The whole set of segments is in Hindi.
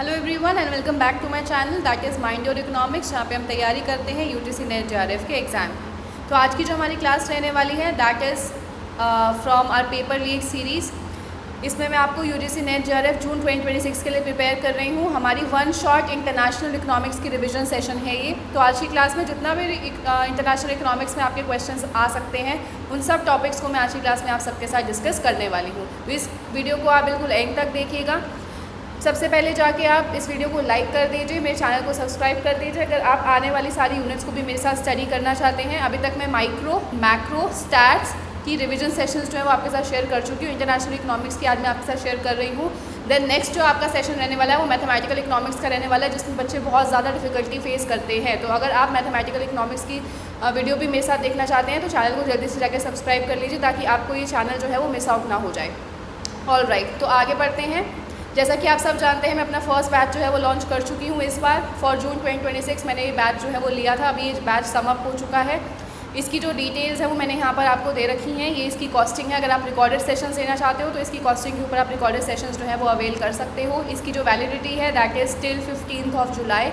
Hello everyone and welcome back to my channel that is mind your economics, जहाँ पे हम तैयारी करते हैं यूटीसी नेट जेआरएफ के एग्ज़ाम की। तो आज की जो हमारी क्लास रहने वाली है that is from our paper week series. इसमें मैं आपको यूजीसी नेट जेआरएफ जून 2026 के लिए प्रिपेयर कर रही हूँ। हमारी वन शॉट इंटरनेशनल इकोनॉमिक्स की रिवीजन सेशन है ये। तो आज की क्लास में जितना भी इंटरनेशनल इकोनॉमिक्स में आपके क्वेश्चंस आ सकते हैं उन सब टॉपिक्स को मैं आज की क्लास में आप सबके साथ डिस्कस करने वाली हूँ। तो इस वीडियो को आप बिल्कुल एंड तक देखिएगा। सबसे पहले जाके आप इस वीडियो को लाइक कर दीजिए, मेरे चैनल को सब्सक्राइब कर दीजिए अगर आप आने वाली सारी यूनिट्स को भी मेरे साथ स्टडी करना चाहते हैं। अभी तक मैं माइक्रो, मैक्रो, स्टैट्स की रिवीजन सेशंस जो है वो आपके साथ शेयर कर चुकी हूँ। इंटरनेशनल इकोनॉमिक्स की आज मैं आपके साथ शेयर कर रही हूँ। देन नेक्स्ट जो आपका सेशन रहने वाला है वो मैथमेटिकल इकोनॉमिक्स का रहने वाला है, जिसमें बच्चे बहुत ज़्यादा डिफिकल्टी फेस करते हैं। तो अगर आप मैथमेटिकल इकोनॉमिक्स की वीडियो भी मेरे साथ देखना चाहते हैं तो चैनल को जल्दी से जाकर सब्सक्राइब कर लीजिए ताकि आपको ये चैनल जो है वो मिस आउट ना हो जाए। ऑल राइट, तो आगे बढ़ते हैं। जैसा कि आप सब जानते हैं मैं अपना फर्स्ट बैच जो है वो लॉन्च कर चुकी हूँ इस बार फॉर जून 2026। मैंने ये बैच जो है वो लिया था, अभी ये बैच सम अप हो चुका है। इसकी जो डिटेल्स है वो मैंने यहाँ पर आपको दे रखी हैं। ये इसकी कॉस्टिंग है, अगर आप रिकॉर्डेड सेशंस लेना चाहते हो तो इसकी कॉस्टिंग के ऊपर आप रिकॉर्डेड सेशंस जो है वो अवेल कर सकते हो। इसकी जो वैलिडिटी है that is till 15 July.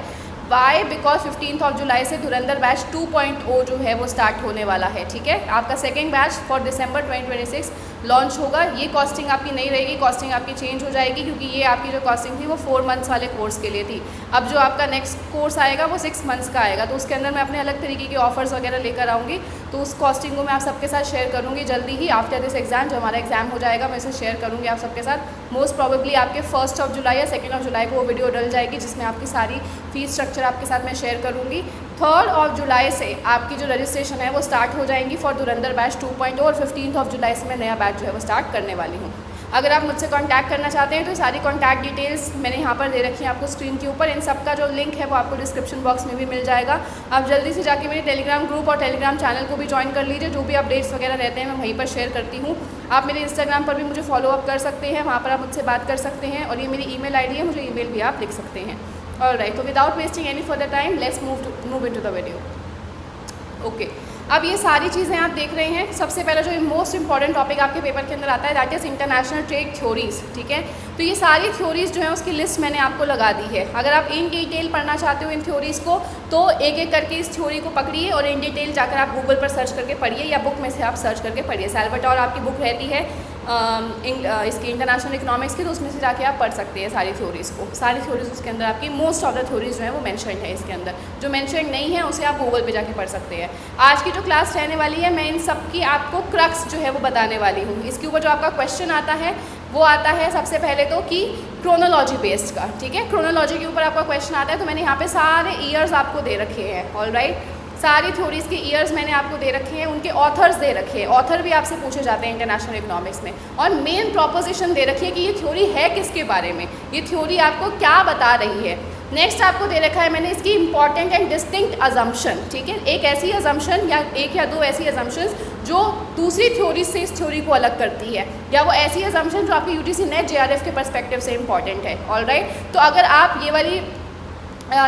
Why? Because 15 जुलाई से धुरंधर बैच 2.0 जो है वो स्टार्ट होने वाला है। ठीक है, आपका second batch for December 2026 launch होगा। ये कॉस्टिंग आपकी नहीं रहेगी, कॉस्टिंग आपकी चेंज हो जाएगी क्योंकि ये आपकी जो कॉस्टिंग थी वो 4 मंथ्स वाले कोर्स के लिए थी। अब जो आपका नेक्स्ट कोर्स आएगा वो 6 मंथ्स का आएगा, तो उसके अंदर मैं अपने अलग तरीके के ऑफर्स वगैरह लेकर आऊँगी। तो उस कॉस्टिंग को मैं आप सबके साथ शेयर करूँगी जल्दी ही। आफ्टर दिस एग्जाम, जो हमारा एग्जाम हो जाएगा, मैं इसे शेयर करूँगी आप सबके साथ। मोस्ट प्रॉबेबली आपके 1 जुलाई या 2 जुलाई को वो वीडियो डल जाएगी जिसमें आपकी सारी फीस स्ट्रक्चर आपके साथ मैं शेयर करूँगी। 3 जुलाई से आपकी जो रजिस्ट्रेशन है वो स्टार्ट हो जाएंगी फॉर धुरंधर बैच 2.0 और 15 जुलाई से मैं नया बैच जो है वो स्टार्ट करने वाली हूँ। अगर आप मुझसे कांटेक्ट करना चाहते हैं तो सारी कांटेक्ट डिटेल्स मैंने यहाँ पर दे रखी है आपको स्क्रीन के ऊपर। इन सब का जो लिंक है वो आपको डिस्क्रिप्शन बॉक्स में भी मिल जाएगा। आप जल्दी से जाके मेरे टेलीग्राम ग्रुप और टेलीग्राम चैनल को भी ज्वाइन कर लीजिए। जो भी अपडेट्स वगैरह रहते हैं मैं वहीं पर शेयर करती हूँ। आप मेरे इंस्टाग्राम पर भी मुझे फॉलोअप कर सकते हैं, वहाँ पर आप मुझसे बात कर सकते हैं और ये मेरी ईमेल आईडी है, मुझे ईमेल भी आप लिख सकते हैं। ऑलराइट, तो without wasting any further time let's move into the video. Okay, अब ये सारी चीज़ें आप देख रहे हैं। सबसे पहले जो मोस्ट इंपॉर्टेंट टॉपिक आपके पेपर के अंदर आता है that is international trade theories. ठीक है, तो ये सारी थ्योरीज जो है उसकी लिस्ट मैंने आपको लगा दी है। अगर आप इन डिटेल पढ़ना चाहते हो इन थ्योरीज़ को तो एक एक करके इस थ्योरी को पकड़िए और इन डिटेल जाकर आप गूगल पर सर्च करके पढ़िए या बुक में से आप सर्च करके पढ़िए। सैल्वाडोर आपकी बुक रहती है इसकी इंटरनेशनल इकोनॉमिक्स की, तो उसमें से जाके आप पढ़ सकते हैं सारी थ्योरीज़ को। सारी थ्योरीज उसके अंदर आपकी मोस्ट ऑफ द थ्योरीज जो है वो मेंशन है इसके अंदर। जो मेंशन नहीं है उसे आप गूगल पे जाके पढ़ सकते हैं। आज की जो क्लास रहने वाली है मैं इन सब की आपको क्रक्स जो है वो बताने वाली हूँ। इसके ऊपर जो आपका क्वेश्चन आता है वो आता है सबसे पहले तो कि क्रोनोलॉजी बेस्ड का। ठीक है, क्रोनोलॉजी के ऊपर आपका क्वेश्चन आता है तो मैंने यहाँ पे सारे ईयर्स आपको दे रखे हैं। ऑलराइट, सारी थ्योरीज़ के ईयर्स मैंने आपको दे रखे हैं, उनके ऑथर्स दे रखे हैं। ऑथर भी आपसे पूछे जाते हैं इंटरनेशनल इकोनॉमिक्स में। और मेन प्रोपोजिशन दे रखी है कि ये थ्योरी है किसके बारे में, ये थ्योरी आपको क्या बता रही है। नेक्स्ट आपको दे रखा है मैंने इसकी इंपॉर्टेंट एंड डिस्टिंक्ट अजम्पशन। ठीक है, एक ऐसी अजम्पशन या एक या दो ऐसी अजम्पशंस जो दूसरी थ्योरी से इस थ्योरी को अलग करती है, या वो ऐसी अजम्पशन जो आपकी यूजीसी नेट जेआरएफ के पर्सपेक्टिव से इंपॉर्टेंट है। ऑलराइट, तो अगर आप ये वाली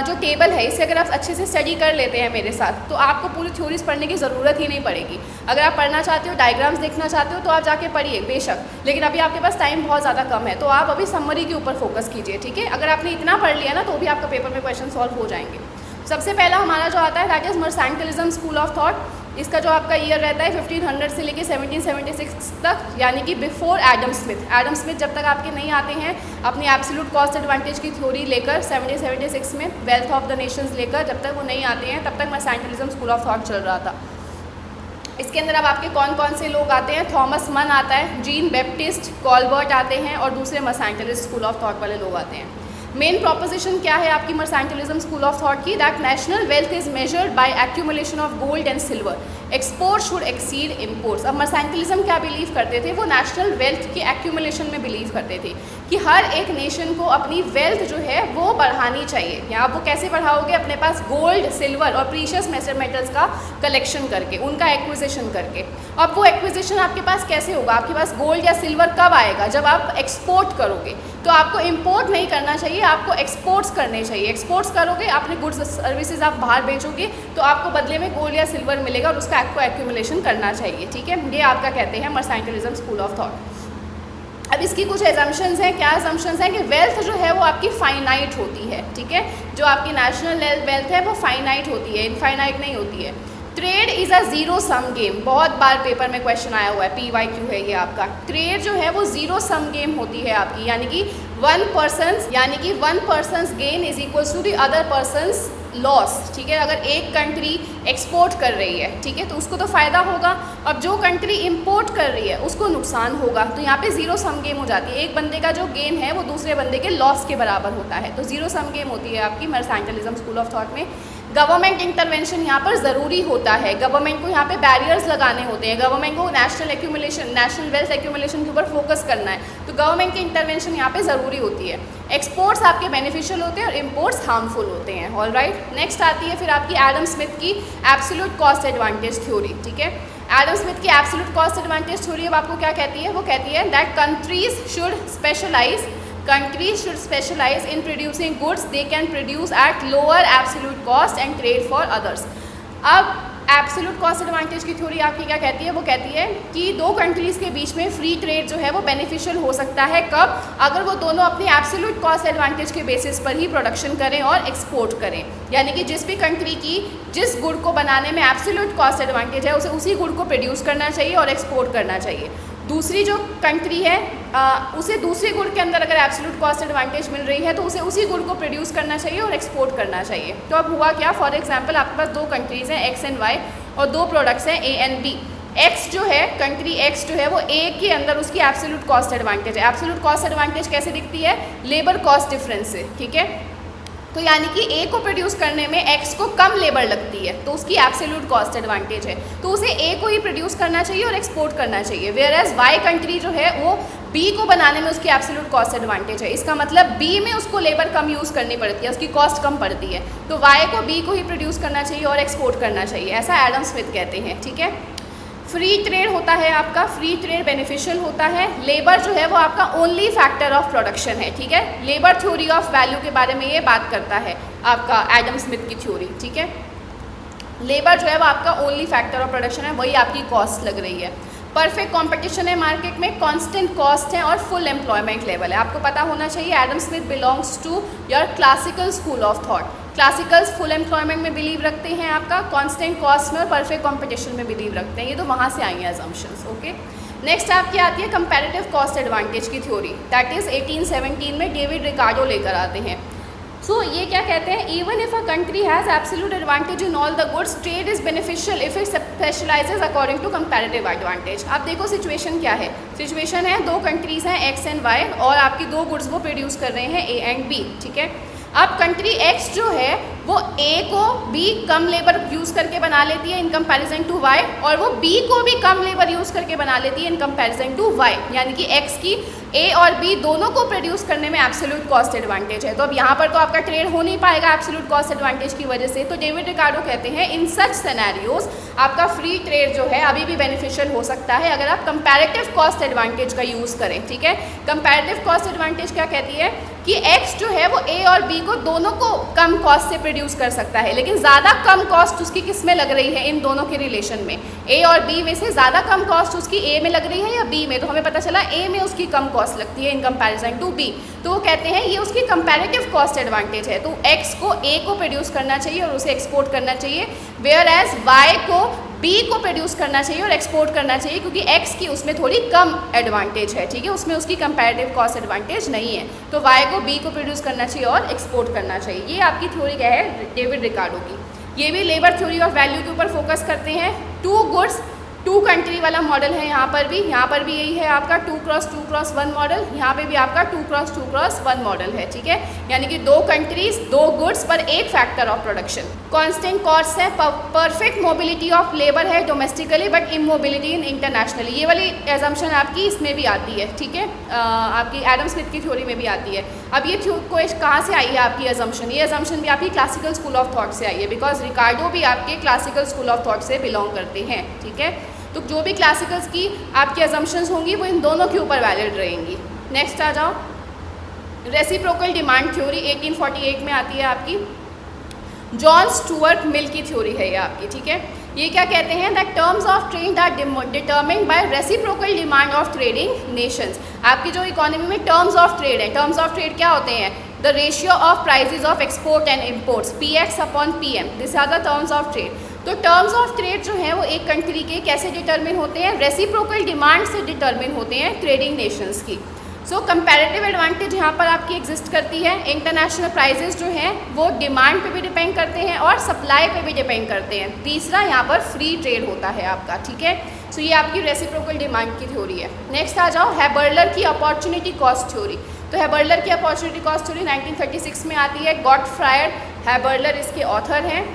जो टेबल है इसे अगर आप अच्छे से स्टडी कर लेते हैं मेरे साथ तो आपको पूरी थ्योरीज पढ़ने की ज़रूरत ही नहीं पड़ेगी। अगर आप पढ़ना चाहते हो, डायग्राम्स देखना चाहते हो तो आप जाके पढ़िए बेशक, लेकिन अभी आपके पास टाइम बहुत ज़्यादा कम है तो आप अभी समरी के ऊपर फोकस कीजिए। ठीक है, अगर आपने इतना पढ़ लिया ना तो भी आपका पेपर में क्वेश्चन सॉल्व हो जाएंगे। सबसे पहला हमारा जो आता है that is mercantilism school of thought. इसका जो आपका ईयर रहता है 1500 से लेके 1776 तक, यानी कि before Adam Smith. Adam Smith जब तक आपके नहीं आते हैं अपनी एब्सोल्यूट कॉस्ट एडवांटेज की थ्योरी लेकर 1776 में, वेल्थ ऑफ द नेशंस लेकर, जब तक वो नहीं आते हैं तब तक मर्सेंटिलिज्म स्कूल ऑफ थॉट चल रहा था। इसके अंदर अब आपके कौन कौन से लोग आते हैं? थॉमस मन आता है, जीन बैप्टिस्ट, कॉलबर्ट आते हैं और दूसरे मर्सेंटिलिस्ट स्कूल ऑफ थॉट वाले लोग आते हैं। मेन प्रोपोजिशन क्या है आपकी मर्सेंटिलिज्म स्कूल ऑफ थॉट की? That national wealth is measured by accumulation of gold and silver, export should exceed imports. अब मर्सेंटिलिज्म क्या बिलीव करते थे? वो नेशनल वेल्थ की एक्यूमुलेशन में बिलीव करते थे कि हर एक नेशन को अपनी वेल्थ जो है वो बढ़ानी चाहिए। या आप वो कैसे बढ़ाओगे? अपने पास गोल्ड, सिल्वर और प्रीशियस मेटल्स का कलेक्शन करके, उनका एक्विजिशन करके। अब वो एक्विजिशन आपके पास कैसे होगा? आपके पास गोल्ड या सिल्वर कब आएगा? जब आप एक्सपोर्ट करोगे। तो आपको इम्पोर्ट नहीं करना चाहिए, आपको एक्सपोर्ट्स करने चाहिए। एक्सपोर्ट्स करोगे, अपने गुड्स सर्विसेज आप बाहर बेचोगे तो आपको बदले में गोल्ड या सिल्वर मिलेगा और उसका आपको एक्यूमुलेशन करना चाहिए। ठीक है, ये आपका कहते हैं मर्सेंटिलिज्म स्कूल ऑफ थॉट। अब इसकी कुछ एजम्पशंस हैं। क्या एजम्पशंस हैं कि वेल्थ जो है वो आपकी फाइनाइट होती है, ठीक है। जो आपकी नेशनल वेल्थ है वो फाइनाइट होती है, इनफाइनाइट नहीं होती है। Trade is a zero sum game, बहुत बार पेपर में क्वेश्चन आया हुआ है, PYQ है ये आपका। ट्रेड जो है वो ज़ीरो सम गेम होती है आपकी, यानी कि one person's gain is equals to the other person's loss, ठीक है। अगर एक कंट्री एक्सपोर्ट कर रही है, ठीक है, तो उसको तो फ़ायदा होगा। अब जो कंट्री इंपोर्ट कर रही है उसको नुकसान होगा। तो यहाँ पे ज़ीरो सम गेम हो जाती है। एक बंदे का जो गेन है वो दूसरे बंदे के लॉस के बराबर होता है। तो ज़ीरो सम गेम होती है आपकी मर्केंटाइलिज्म स्कूल ऑफ थॉट में। गवर्नमेंट इंटरवेंशन यहाँ पर ज़रूरी होता है। गवर्नमेंट को यहाँ पे बैरियर्स लगाने होते हैं। गवर्नमेंट को नेशनल वेल्थ एक्यूमुलेशन के ऊपर फोकस करना है। तो गवर्नमेंट की इंटरवेंशन यहाँ पे ज़रूरी होती है। एक्सपोर्ट्स आपके बेनिफिशियल होते हैं और इम्पोर्ट्स हार्मफुल होते हैं। ऑल राइट, नेक्स्ट आती है फिर आपकी एडम स्मिथ की एब्सोल्यूट कॉस्ट एडवांटेज थ्योरी, ठीक है। एडम स्मिथ की एब्सोल्यूट कॉस्ट एडवांटेज थ्योरी अब आपको क्या कहती है? वो कहती है that countries should specialize in producing goods they can produce at lower absolute cost and trade for others। अब एब्सोल्यूट कॉस्ट एडवांटेज की थ्योरी आपकी क्या कहती है? वो कहती है कि दो कंट्रीज़ के बीच में फ्री ट्रेड जो है वो बेनिफिशियल हो सकता है। कब? अगर वो दोनों अपनी एब्सोल्यूट कॉस्ट एडवांटेज के बेसिस पर ही प्रोडक्शन करें और एक्सपोर्ट करें। यानी कि जिस भी कंट्री की जिस गुड़ को बनाने में एब्सोल्यूट कॉस्ट एडवांटेज है उसे उसी गुड़ को प्रोड्यूस करना चाहिए और एक्सपोर्ट करना चाहिए। दूसरी जो कंट्री है उसे दूसरे गुड़ के अंदर अगर एब्सोल्यूट कॉस्ट एडवांटेज मिल रही है तो उसे उसी गुड़ को प्रोड्यूस करना चाहिए और एक्सपोर्ट करना चाहिए। तो अब हुआ क्या? फॉर एग्जांपल आपके पास दो कंट्रीज़ हैं X एंड Y और दो प्रोडक्ट्स हैं A एंड B। X जो है, कंट्री X जो है वो A के अंदर उसकी एब्सोल्यूट कॉस्ट एडवांटेज है। एब्सोल्यूट कॉस्ट एडवांटेज कैसे दिखती है? लेबर कॉस्ट डिफरेंस से, ठीक है। तो यानी कि A को प्रोड्यूस करने में X को कम लेबर लगती है तो उसकी एब्सोल्यूट कॉस्ट एडवांटेज है। तो उसे A को ही प्रोड्यूस करना चाहिए और एक्सपोर्ट करना चाहिए। वेयर एज Y कंट्री जो है वो B को बनाने में उसकी एब्सोल्यूट कॉस्ट एडवांटेज है। इसका मतलब B में उसको लेबर कम यूज़ करनी पड़ती है, उसकी कॉस्ट कम पड़ती है। तो Y को B को ही प्रोड्यूस करना चाहिए और एक्सपोर्ट करना चाहिए, ऐसा एडम स्मिथ कहते हैं, ठीक है। फ्री ट्रेड होता है आपका, फ्री ट्रेड बेनिफिशियल होता है। लेबर जो है वो आपका ओनली फैक्टर ऑफ प्रोडक्शन है, ठीक है। लेबर थ्योरी ऑफ वैल्यू के बारे में ये बात करता है आपका एडम स्मिथ की थ्योरी, ठीक है। लेबर जो है वो आपका ओनली फैक्टर ऑफ प्रोडक्शन है, वही आपकी कॉस्ट लग रही है। परफेक्ट कंपटीशन है मार्केट में, कांस्टेंट कॉस्ट है और फुल एम्प्लॉयमेंट लेवल है। आपको पता होना चाहिए Adam Smith belongs to your classical school of thought. Classicals full employment में बिलीव रखते हैं, आपका कांस्टेंट कॉस्ट में और परफेक्ट कंपटीशन में बिलीव रखते हैं। ये तो वहाँ से आई हैं अजम्पशंस, ओके। नेक्स्ट आपकी आती है कंपैरेटिव कॉस्ट एडवांटेज की थ्योरी, दैट इज़ 1817 में डेविड रिकार्डो लेकर आते हैं। सो ये क्या कहते हैं? Even if a country has absolute advantage in all the goods, trade is beneficial if it specialises according to comparative advantage. अब देखो सिचुएशन क्या है। सिचुएशन है दो कंट्रीज़ हैं X एंड Y और आपकी दो गुड्स वो प्रोड्यूस कर रहे हैं A एंड B, ठीक है। अब कंट्री X जो है वो A को B कम लेबर यूज़ करके बना लेती है इन कंपैरिजन टू Y और वो B को भी कम लेबर यूज़ करके बना लेती है इन कंपैरिजन टू Y। यानी कि X की A और B दोनों को प्रोड्यूस करने में एब्सोल्यूट कॉस्ट एडवांटेज है। तो अब यहाँ पर तो आपका ट्रेड हो नहीं पाएगा एब्सोल्यूट कॉस्ट एडवांटेज की वजह से। तो डेविड रिकार्डो कहते हैं इन सच सिनेरियोज आपका फ्री ट्रेड जो है अभी भी बेनिफिशियल हो सकता है अगर आप कंपैरेटिव कॉस्ट एडवांटेज का यूज़ करें, ठीक है। कंपैरेटिव कॉस्ट एडवांटेज क्या कहती है कि X जो है वो A और B को दोनों को कम कॉस्ट से प्रोड्यूस कर सकता है, लेकिन ज़्यादा कम कॉस्ट उसकी किस में लग रही है? इन दोनों के रिलेशन में। A और B में से ज़्यादा कम कॉस्ट उसकी A में लग रही है या B में? तो हमें पता चला A में उसकी कम कॉस्ट लगती है इन कंपैरिजन टू B। तो वो कहते हैं ये उसकी कंपैरेटिव कॉस्ट एडवांटेज है। तो X को A को प्रोड्यूस करना चाहिए और उसे एक्सपोर्ट करना चाहिए, वेयर एज Y को B को प्रोड्यूस करना चाहिए और एक्सपोर्ट करना चाहिए क्योंकि X की उसमें थोड़ी कम एडवांटेज है, ठीक है। उसमें उसकी कंपैरेटिव कॉस्ट एडवांटेज नहीं है। तो Y को B को प्रोड्यूस करना चाहिए और एक्सपोर्ट करना चाहिए। ये आपकी थ्योरी क्या है? डेविड रिकार्डो की। ये भी लेबर थ्योरी ऑफ वैल्यू के ऊपर फोकस करते हैं। टू गुड्स टू कंट्री वाला मॉडल है यहाँ पर भी यही है आपका 2x2x1 मॉडल। यहाँ पे भी आपका 2x2x1 मॉडल है, ठीक है। यानी कि दो कंट्रीज दो गुड्स पर एक factor of production. Constant cost है, परफेक्ट मोबिलिटी ऑफ लेबर है domestically but immobility in internationally. ये वाली एजम्पशन आपकी इसमें भी आती है, ठीक है, आपकी एडम स्मिथ की थ्योरी में भी आती है। अब ये कहाँ से आई है आपकी एजम्पशन? ये एजम्पशन भी आपकी क्लासिकल स्कूल ऑफ थॉट से आई है, बिकॉज रिकार्डो भी आपके क्लासिकल स्कूल ऑफ थॉट से बिलोंग करते हैं, ठीक है। तो जो भी क्लासिकल्स की आपकी अजम्पशंस होंगी वो इन दोनों के ऊपर वैलिड रहेंगी। नेक्स्ट आ जाओ, रेसिप्रोकल डिमांड थ्योरी 1848 में आती है आपकी। जॉन स्टुअर्ट मिल की थ्योरी है ये आपकी, ठीक है। ये क्या कहते हैं, that terms of trade are determined by reciprocal demand of trading nations. आपकी जो इकोनॉमी में टर्म्स ऑफ ट्रेड है, टर्म्स ऑफ ट्रेड क्या होते हैं, the ratio of prices of export and imports PX upon PM, this are the terms of trade. तो टर्म्स ऑफ ट्रेड जो है वो एक कंट्री के कैसे डिटर्मिन होते हैं, रेसिप्रोकल डिमांड से डिटर्मिन होते हैं ट्रेडिंग नेशंस की। सो कंपैरेटिव एडवांटेज यहाँ पर आपकी एग्जिस्ट करती है। इंटरनेशनल प्राइजेस जो हैं वो डिमांड पे भी डिपेंड करते हैं और सप्लाई पे भी डिपेंड करते हैं। तीसरा यहाँ पर फ्री ट्रेड होता है आपका, ठीक है। सो ये आपकी रेसिप्रोकल डिमांड की थ्योरी है। नेक्स्ट आ जाओ हैबर्लर की अपॉर्चुनिटी कॉस्ट थ्योरी। तो हैबर्लर की अपॉर्चुनिटी कॉस्ट थ्योरी 1936 में आती है। गॉटफ्रायड हैबर्लर इसके ऑथर हैं।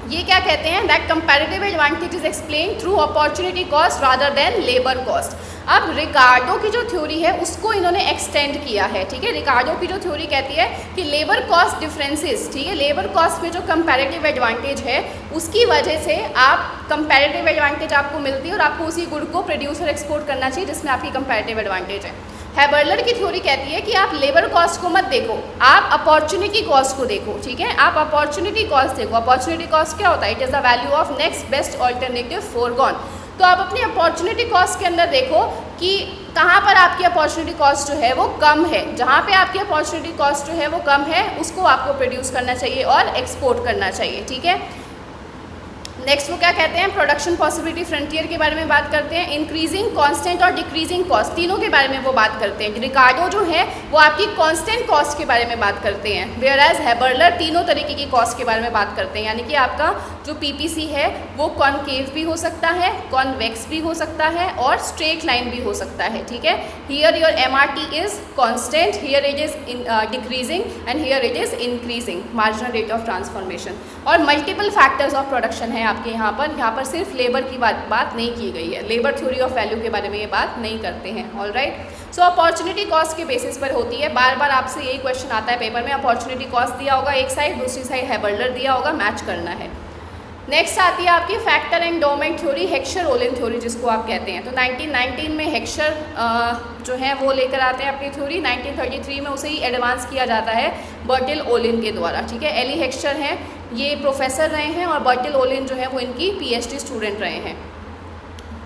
ये क्या कहते हैं, that comparative advantage is explain through opportunity cost rather than labour cost. अब रिकार्डो की जो थ्योरी है उसको इन्होंने एक्सटेंड किया है, ठीक है। रिकार्डो की जो थ्योरी कहती है कि लेबर कॉस्ट डिफरेंसेस, ठीक है, लेबर कॉस्ट में जो कंपैरेटिव एडवांटेज है उसकी वजह से आप कंपैरेटिव एडवांटेज आपको मिलती है और आपको उसी गुड को प्रोड्यूस और एक्सपोर्ट करना चाहिए जिसमें आपकी कंपैरेटिव एडवांटेज है। हैबर्लर की थ्योरी कहती है कि आप लेबर कॉस्ट को मत देखो, आप अपॉर्चुनिटी कॉस्ट को देखो, ठीक है। आप अपॉर्चुनिटी कॉस्ट देखो। अपॉर्चुनिटी कॉस्ट क्या होता है, it is the value of next best alternative forgone. तो आप अपनी अपॉर्चुनिटी कॉस्ट के अंदर देखो कि कहाँ पर आपकी अपॉर्चुनिटी कॉस्ट जो है वो कम है। जहाँ पे आपकी अपॉर्चुनिटी कॉस्ट जो है वो कम है उसको आपको प्रोड्यूस करना चाहिए और एक्सपोर्ट करना चाहिए, ठीक है। नेक्स्ट वो क्या कहते हैं, प्रोडक्शन पॉसिबिलिटी फ्रंटियर के बारे में बात करते हैं। इंक्रीजिंग, कांस्टेंट और डिक्रीजिंग कॉस्ट, तीनों के बारे में वो बात करते हैं। रिकार्डो जो है वो आपकी कांस्टेंट कॉस्ट के बारे में बात करते हैं, वेयर एज हैबर्लर तीनों तरीके की कॉस्ट के बारे में बात करते हैं। यानी कि आपका जो PPC है वो कॉनकेव भी हो सकता है, कॉन्वेक्स भी हो सकता है और स्ट्रेट लाइन भी हो सकता है, ठीक है। Here your MRT is constant, here it is decreasing and here it is increasing, marginal rate of transformation. और मल्टीपल फैक्टर्स ऑफ प्रोडक्शन है आपके यहाँ पर सिर्फ लेबर की बात नहीं की गई है। लेबर थ्योरी ऑफ वैल्यू के बारे में ये बात नहीं करते हैं, all right. So opportunity cost के बेसिस पर होती है। बार बार आपसे यही क्वेश्चन आता है पेपर में, अपॉर्चुनिटी कॉस्ट दिया होगा एक साइड, दूसरी साइड हैबर्लर दिया होगा, मैच करना है। नेक्स्ट आती है आपकी factor endowment theory, Heckscher Olin theory जिसको आप कहते हैं। तो 1919 में हेक्सर जो है वो लेकर आते हैं अपनी थ्योरी। 1933 में उसे ही एडवांस किया जाता है बर्टिल ओलिन के द्वारा, ठीक है। एली हेक्सर हैं, ये प्रोफेसर रहे हैं और बर्टिल ओलिन जो है वो इनकी PhD स्टूडेंट रहे हैं।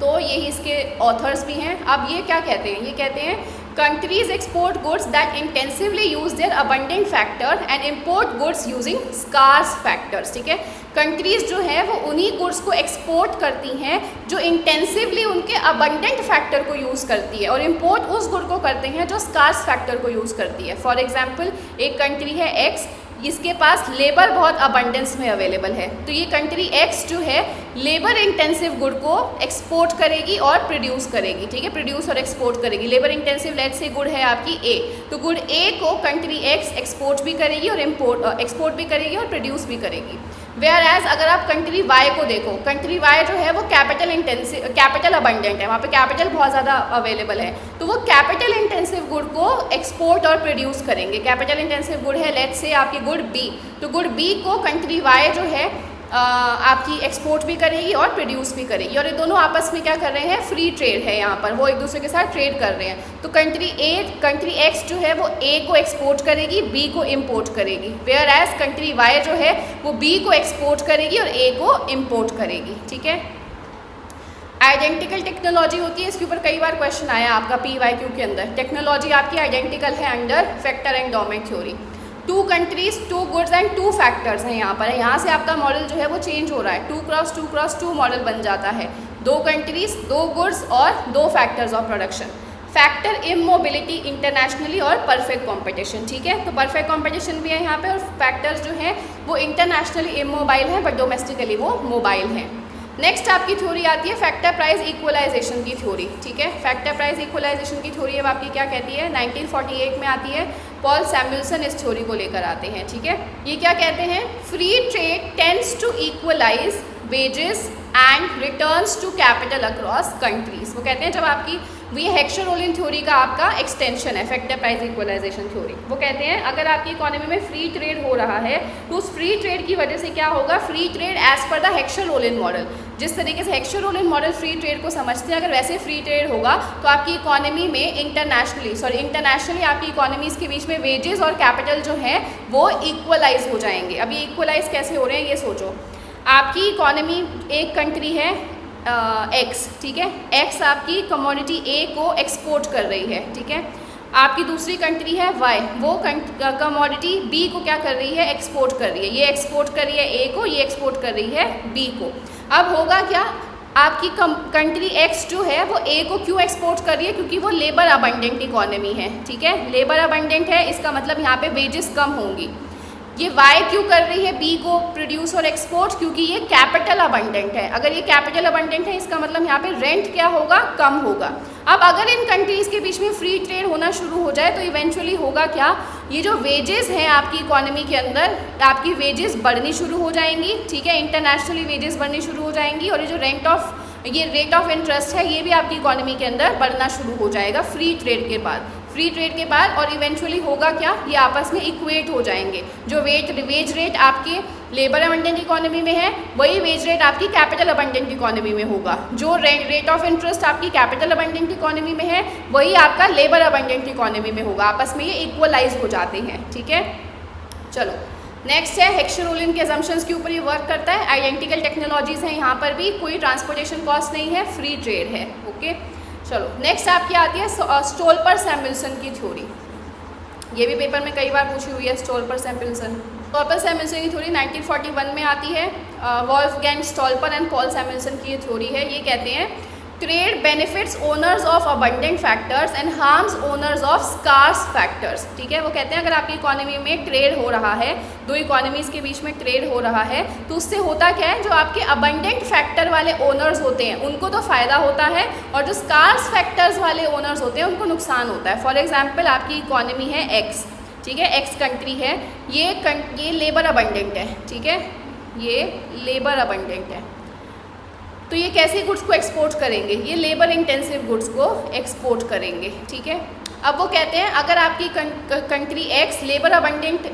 तो यही इसके ऑथर्स भी हैं। अब ये क्या कहते हैं, ये कहते हैं countries export goods that intensively use their abundant factor and import goods using scarce factors, ठीक है। कंट्रीज़ जो है वो उन्हीं गुड्स को एक्सपोर्ट करती हैं जो इंटेंसिवली उनके अबंडेंट फैक्टर को यूज़ करती है और इम्पोर्ट उस गुड को करते हैं जो स्कार्स फैक्टर को यूज़ करती है। फॉर एग्जांपल एक कंट्री है X, इसके पास लेबर बहुत अबंडेंस में अवेलेबल है, तो ये कंट्री X जो है लेबर इंटेंसिव गुड को एक्सपोर्ट करेगी और प्रोड्यूस करेगी, ठीक है, प्रोड्यूस और एक्सपोर्ट करेगी। Labour intensive let's say good है आपकी A, तो गुड A को कंट्री X एक्सपोर्ट भी करेगी और एक्सपोर्ट भी करेगी और प्रोड्यूस भी करेगी। वेयर एज अगर आप कंट्री Y को देखो, कंट्री Y जो है वो कैपिटल अबंडेंट है, वहाँ पे कैपिटल बहुत ज़्यादा अवेलेबल है, तो वो कैपिटल इंटेंसिव गुड को एक्सपोर्ट और प्रोड्यूस करेंगे। कैपिटल इंटेंसिव गुड है लेट्स से आपकी गुड B, तो गुड B को कंट्री Y जो है आपकी एक्सपोर्ट भी करेगी और प्रोड्यूस भी करेगी। और ये दोनों आपस में क्या कर रहे हैं, फ्री ट्रेड है यहाँ पर, वो एक दूसरे के साथ ट्रेड कर रहे हैं। तो कंट्री X जो है वो A को एक्सपोर्ट करेगी, B को इम्पोर्ट करेगी, वेयर एज कंट्री Y जो है वो B को एक्सपोर्ट करेगी और A को इम्पोर्ट करेगी, ठीक है। आइडेंटिकल टेक्नोलॉजी होती है, इसके ऊपर कई बार क्वेश्चन आया आपका PYQ के अंदर। टेक्नोलॉजी आपकी आइडेंटिकल है under factor and domain theory. 2 countries 2 goods and 2 factors हैं यहाँ पर। यहाँ से आपका मॉडल जो है वो चेंज हो रहा है, 2x2x2 मॉडल बन जाता है। 2 कंट्रीज 2 गुड्स और 2 factors of production. Factor immobility internationally और परफेक्ट कंपटीशन, ठीक है। तो परफेक्ट कंपटीशन भी है यहाँ पे और फैक्टर्स जो हैं वो इंटरनेशनली इमोबाइल हैं बट डोमेस्टिकली वो मोबाइल हैं। नेक्स्ट आपकी थ्योरी आती है फैक्टर प्राइस इक्वलाइजेशन की थ्योरी, ठीक है। फैक्टर प्राइस इक्वलाइजेशन की थ्योरी अब आपकी क्या कहती है, 1948 में आती है। पॉल सैमुएल्सन इस थ्योरी को लेकर आते हैं, ठीक है। ये क्या कहते हैं, free trade tends to equalise wages and returns to capital across countries. वो कहते हैं जब आपकी ये हेक्सर ओलिन थ्योरी का आपका एक्सटेंशन है फैक्टर प्राइस इक्वलाइजेशन थ्योरी। वो कहते हैं अगर आपकी इकोनॉमी में फ्री ट्रेड हो रहा है तो उस फ्री ट्रेड की वजह से क्या होगा, free trade as per the Heckscher Ohlin model, जिस तरीके से Heckscher Ohlin model free trade को समझते हैं, अगर वैसे फ्री ट्रेड होगा तो आपकी इकोनॉमी में इंटरनेशनली आपकी इकोनॉमीज के बीच में वेजेस और कैपिटल जो है वो इक्वलाइज हो जाएंगे। अब ये इक्वलाइज कैसे हो रहे हैं ये सोचो। आपकी इकोनॉमी, एक कंट्री है एक्स, ठीक है, एक्स आपकी कमोडिटी ए को एक्सपोर्ट कर रही है, ठीक है। आपकी दूसरी कंट्री है वाई, वो कमोडिटी बी को क्या कर रही है, एक्सपोर्ट कर रही है। ये एक्सपोर्ट कर रही है ए को, ये एक्सपोर्ट कर रही है बी को। अब होगा क्या, आपकी कंट्री एक्स जो है वो ए को क्यों एक्सपोर्ट कर रही है, क्योंकि वो लेबर अबंडेंट इकोनॉमी है, ठीक है, लेबर अबंडेंट है, इसका मतलब यहाँ पे वेजेस कम होंगी। ये वाई क्यों कर रही है बी को प्रोड्यूस और एक्सपोर्ट, क्योंकि ये कैपिटल अबंडेंट है। अगर ये कैपिटल अबंडेंट है इसका मतलब यहाँ पे रेंट क्या होगा, कम होगा। अब अगर इन कंट्रीज़ के बीच में फ्री ट्रेड होना शुरू हो जाए तो इवेंचुअली होगा क्या, ये जो वेजेस हैं आपकी इकोनॉमी के अंदर, आपकी वेजेस बढ़नी शुरू हो जाएंगी, ठीक है, इंटरनेशनली वेजेस बढ़नी शुरू हो जाएंगी। और ये जो रेट ऑफ इंटरेस्ट है ये भी आपकी इकोनॉमी के अंदर बढ़ना शुरू हो जाएगा फ्री ट्रेड के बाद। और इवेंचुअली होगा क्या, ये आपस में इक्वेट हो जाएंगे। जो वेज रेट आपके लेबर अबंडेंट इकोनॉमी में है वही वेज रेट आपकी कैपिटल अबंडेंट इकोनॉमी में होगा। जो रेट ऑफ इंटरेस्ट आपकी कैपिटल अबंडेंट इकोनॉमी में है वही आपका लेबर अबंडेंट इकोनॉमी में होगा। आपस में ये इक्वलाइज हो जाते हैं, ठीक है। चलो नेक्स्ट है हेक्सरोलिन के अजम्पशंस के ऊपर ये वर्क करता है। आइडेंटिकल टेक्नोलॉजीज हैं, यहाँ पर भी कोई ट्रांसपोर्टेशन कॉस्ट नहीं है, फ्री ट्रेड है, ओके। चलो नेक्स्ट आपकी आती है स्टोल्पर-सैमुएल्सन की थ्योरी। ये भी पेपर में कई बार पूछी हुई है स्टोल्पर-सैमुएल्सन की थ्योरी 1941 में आती है। वॉल्फगैंग स्टोल्पर एंड पॉल सैमुएल्सन की ये थ्योरी है। ये कहते हैं trade benefits owners of abundant factors and harms owners of scarce factors, ठीक है। वो कहते हैं अगर आपकी इकोनॉमी में ट्रेड हो रहा है, दो इकोनॉमीज़ के बीच में ट्रेड हो रहा है, तो उससे होता क्या है, जो आपके अबंडेंट फैक्टर वाले ओनर्स होते हैं उनको तो फ़ायदा होता है और जो स्कार्स फैक्टर्स वाले ओनर्स होते हैं उनको नुकसान होता है। फॉर एग्जाम्पल आपकी इकोनॉमी है एक्स, ठीक है, एक्स कंट्री है, ये लेबर अबंडेंट है, ठीक है, ये लेबर अबंडेंट है। तो ये कैसे गुड्स को एक्सपोर्ट करेंगे, ये लेबर इंटेंसिव गुड्स को एक्सपोर्ट करेंगे, ठीक है। अब वो कहते हैं अगर आपकी कंट्री एक्स लेबर अबंडेंट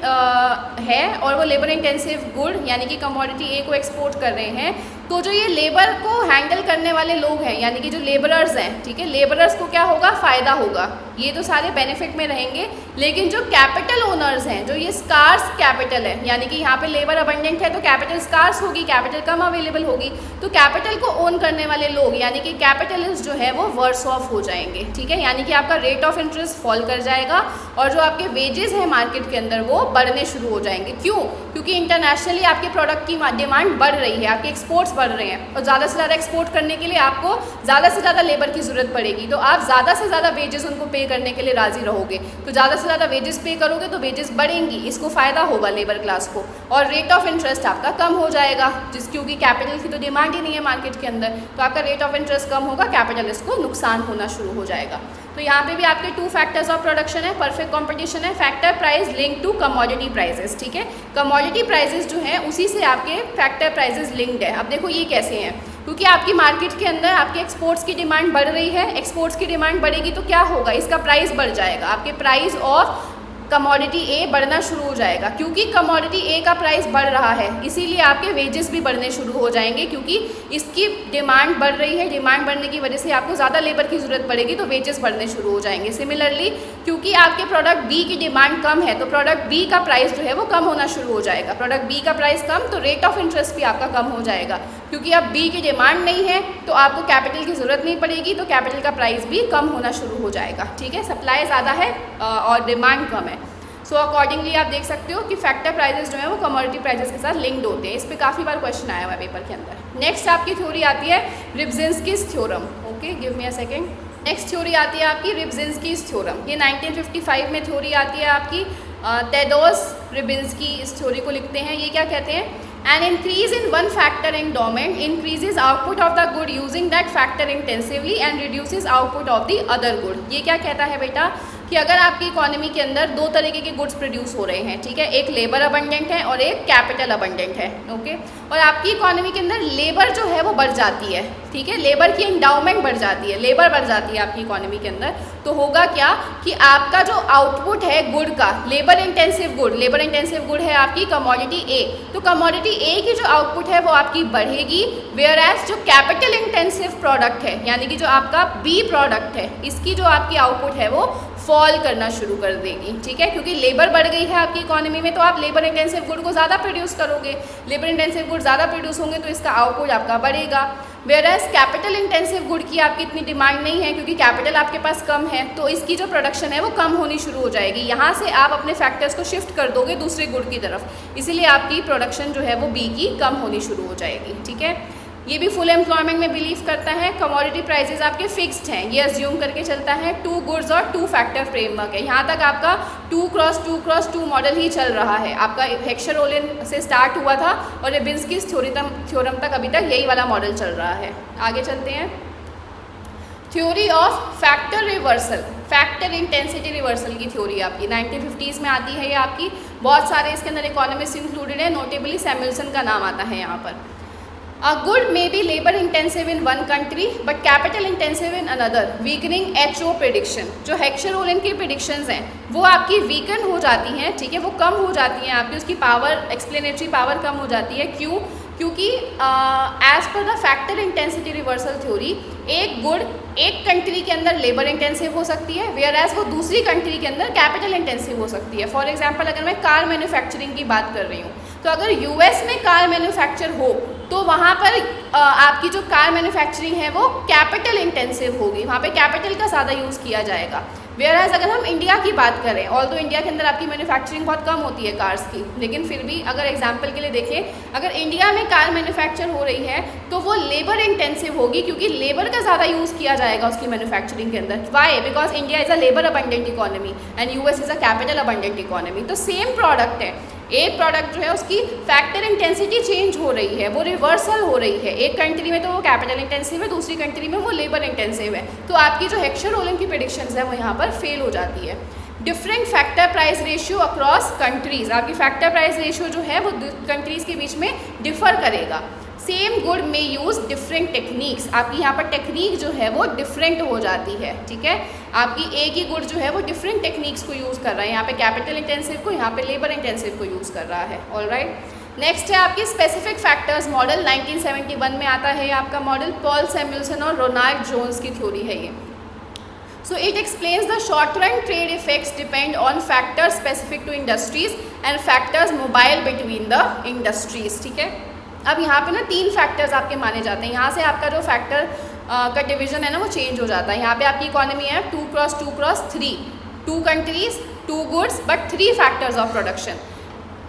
है और वो लेबर इंटेंसिव गुड यानी कि कमोडिटी ए को एक्सपोर्ट कर रहे हैं, तो जो ये लेबर को हैंडल करने वाले लोग हैं यानी कि जो लेबरर्स हैं, ठीक है, लेबरर्स को क्या होगा, फ़ायदा होगा, ये तो सारे बेनिफिट में रहेंगे। लेकिन जो कैपिटल ओनर्स हैं, जो ये स्कार्स कैपिटल है, यानी कि यहाँ पे लेबर अबंडेंट है तो कैपिटल स्कार्स होगी, कैपिटल कम अवेलेबल होगी, तो कैपिटल को ओन करने वाले लोग यानी कि कैपिटलिस्ट जो है वो वर्स ऑफ हो जाएंगे, ठीक है, यानी कि आपका रेट ऑफ इंटरेस्ट फॉल कर जाएगा और जो आपके वेजेस हैं मार्केट के अंदर वो बढ़ने शुरू हो जाएंगे। क्यों? क्योंकि इंटरनेशनली आपके प्रोडक्ट की डिमांड बढ़ रही है, आपके एक्सपोर्ट्स बढ़ रहे हैं और ज़्यादा से ज़्यादा एक्सपोर्ट करने के लिए आपको ज़्यादा से ज़्यादा लेबर की ज़रूरत पड़ेगी, तो आप ज़्यादा से ज़्यादा वेजेस उनको पे करने के लिए राज़ी रहोगे। तो ज़्यादा से ज़्यादा वेजेस पे करोगे तो वेजेस बढ़ेंगी, इसको फ़ायदा होगा लेबर क्लास को, और रेट ऑफ इंटरेस्ट आपका कम हो जाएगा, क्योंकि कैपिटल की तो डिमांड ही नहीं है मार्केट के अंदर, तो आपका रेट ऑफ इंटरेस्ट कम होगा, कैपिटलिस्ट को नुकसान होना शुरू हो जाएगा। तो यहाँ पे भी आपके 2 फैक्टर्स ऑफ प्रोडक्शन है, परफेक्ट कंपटीशन है, factor price link to commodity prices, ठीक है। कमोडिटी प्राइसेस जो है उसी से आपके फैक्टर प्राइसेस लिंक्ड है। अब देखो ये कैसे हैं, क्योंकि आपकी मार्केट के अंदर आपके एक्सपोर्ट्स की डिमांड बढ़ रही है, एक्सपोर्ट्स की डिमांड बढ़ेगी तो क्या होगा, इसका प्राइस बढ़ जाएगा, आपके प्राइस ऑफ कमोडिटी ए बढ़ना शुरू हो जाएगा। क्योंकि कमोडिटी ए का प्राइस बढ़ रहा है इसीलिए आपके वेजेस भी बढ़ने शुरू हो जाएंगे, क्योंकि इसकी डिमांड बढ़ रही है, डिमांड बढ़ने की वजह से आपको ज़्यादा लेबर की ज़रूरत पड़ेगी तो वेजेस बढ़ने शुरू हो जाएंगे। सिमिलरली क्योंकि आपके प्रोडक्ट बी की डिमांड कम है तो प्रोडक्ट बी का प्राइस जो है वो कम होना शुरू हो जाएगा। प्रोडक्ट बी का प्राइस कम तो रेट ऑफ इंटरेस्ट भी आपका कम हो जाएगा, क्योंकि अब बी की डिमांड नहीं है तो आपको कैपिटल की ज़रूरत नहीं पड़ेगी तो कैपिटल का प्राइस भी कम होना शुरू हो जाएगा, ठीक है। सप्लाई ज़्यादा है और डिमांड कम है, सो अकॉर्डिंगली आप देख सकते हो कि फैक्टर प्राइसेस जो है वो कमोडिटी प्राइसेस के साथ लिंक्ड होते हैं। इस पे काफ़ी बार क्वेश्चन आया हुआ है पेपर के अंदर। नेक्स्ट आपकी थ्योरी आती है Rybczynski's theorem, okay, give me a second. Next theory आती है आपकी रिब्जिंस्कीज़ थ्योरम, ये 1955 में थ्योरी आती है आपकी। तेडोस रिब्जिंस्की इस थ्योरी को लिखते हैं। ये क्या कहते हैं, An increase in one factor endowment increases output of the good using that factor intensively and reduces output of the other good। ये क्या कहता है बेटा कि अगर आपकी इकोनॉमी के अंदर 2 तरीके के गुड्स प्रोड्यूस हो रहे हैं, ठीक है, एक लेबर अबंडेंट है और एक कैपिटल अबंडेंट है, ओके, और आपकी इकोनॉमी के अंदर लेबर जो है वो बढ़ जाती है, ठीक है, लेबर की एंडाउमेंट बढ़ जाती है, लेबर बढ़ जाती है आपकी इकोनॉमी के अंदर, तो होगा क्या कि आपका जो आउटपुट है गुड का, लेबर इंटेंसिव गुड है आपकी कमोडिटी ए, तो कमोडिटी ए की जो आउटपुट है वो आपकी बढ़ेगी, वेयर एज जो कैपिटल इंटेंसिव प्रोडक्ट है यानी कि जो आपका बी प्रोडक्ट है इसकी जो आपकी आउटपुट है वो फॉल करना शुरू कर देगी, ठीक है, क्योंकि लेबर बढ़ गई है आपकी इकोनॉमी में, तो आप लेबर इंटेंसिव गुड को ज़्यादा प्रोड्यूस करोगे, लेबर इंटेंसिव गुड ज़्यादा प्रोड्यूस होंगे तो इसका आउटपुट आपका बढ़ेगा। वेयरएज कैपिटल इंटेंसिव गुड की आपकी इतनी डिमांड नहीं है क्योंकि कैपिटल आपके पास कम है, तो इसकी जो प्रोडक्शन है वो कम होनी शुरू हो जाएगी। यहाँ से आप अपने फैक्टर्स को शिफ्ट कर दोगे दूसरे गुड की तरफ, इसीलिए आपकी प्रोडक्शन जो है वो बी की कम होनी शुरू हो जाएगी, ठीक है। ये भी फुल एम्प्लॉयमेंट में बिलीव करता है। कमोडिटी प्राइसेस आपके फिक्स्ड हैं, ये अज्यूम करके चलता है। 2 गुड्स और 2 फैक्टर फ्रेमवर्क है। यहाँ तक आपका 2x2x2 मॉडल ही चल रहा है। आपका हेक्सर-ओलियन से स्टार्ट हुआ था और रेबिन्स्कीज़ थ्योरम तक अभी तक यही वाला मॉडल चल रहा है। आगे चलते हैं। Theory of factor reversal, factor intensity reversal की थ्योरी आपकी 1950s में आती है। ये आपकी बहुत सारे इसके अंदर इकोनॉमिस्ट इंक्लूडेड है, नोटेबली सैमुअल्सन का नाम आता है यहाँ पर। A good may be labor intensive in one country but capital intensive in another, weakening HO prediction। जो हेक्सर-ओलियन की प्रिडिक्शंस हैं वो आपकी वीकन हो जाती हैं, ठीक है, वो कम हो जाती हैं आपकी, उसकी पावर, एक्सप्लेनेटरी पावर कम हो जाती है। क्यों? क्योंकि as per the factor intensity reversal theory एक गुड एक कंट्री के अंदर लेबर इंटेंसिव हो सकती है, वेयर एज वो दूसरी कंट्री के अंदर कैपिटल इंटेंसिव हो सकती है। फॉर एग्जांपल अगर मैं कार मैन्युफैक्चरिंग की बात कर रही हूँ तो अगर यूएस में कार मैन्युफैक्चर हो तो वहाँ पर आपकी जो कार मैन्युफैक्चरिंग है वो कैपिटल इंटेंसिव होगी, वहाँ पे कैपिटल का ज़्यादा यूज़ किया जाएगा। वेयर एज अगर हम इंडिया की बात करें, ऑल्दो इंडिया के अंदर आपकी मैन्युफैक्चरिंग बहुत कम होती है कार्स की, लेकिन फिर भी अगर एग्जांपल के लिए देखें, अगर इंडिया में कार मैन्युफैक्चर हो रही है तो वो लेबर इंटेंसिव होगी क्योंकि लेबर का ज़्यादा यूज़ किया जाएगा उसकी मैन्युफैक्चरिंग के अंदर। Why? Because India is a labour abundant economy and US is a capital abundant economy. तो सेम प्रोडक्ट है, एक प्रोडक्ट जो है उसकी फैक्टर इंटेंसिटी चेंज हो रही है, वो रिवर्सल हो रही है। एक कंट्री में तो वो कैपिटल इंटेंसिव है, दूसरी कंट्री में वो लेबर इंटेंसिव है, तो आपकी जो हेक्सर-ओलियन की प्रेडिक्शंस है वो यहाँ पर फेल हो जाती है। Different factor price ratio across countries, आपकी फैक्टर प्राइस रेशियो जो है वो कंट्रीज़ के बीच में डिफर करेगा। सेम गुड में यूज़ डिफरेंट टेक्निक्स, आपकी यहाँ पर टेक्निक जो है वो डिफरेंट हो जाती है, ठीक है। आपकी एक ही गुड जो है वो डिफरेंट टेक्निक्स को यूज़ कर रहा है, यहाँ पे कैपिटल इंटेंसिव को, यहाँ पे लेबर इंटेंसिव को यूज़ कर रहा है। ऑलराइट, नेक्स्ट है आपकी स्पेसिफिक फैक्टर्स मॉडल, 1971 में आता है आपका मॉडल। पॉल सैमुअल्सन और रोनाल्ड जोन्स की थ्योरी है ये। So it explains the short-run trade effects depend on factors specific to industries and factors mobile between the industries, ठीक है। अब यहाँ पे ना 3 फैक्टर्स आपके माने जाते हैं, यहाँ से आपका जो फैक्टर का डिवीजन है ना वो चेंज हो जाता है। यहाँ पे आपकी इकोनॉमी है 2x2x3, 2 countries 2 goods but 3 factors of production.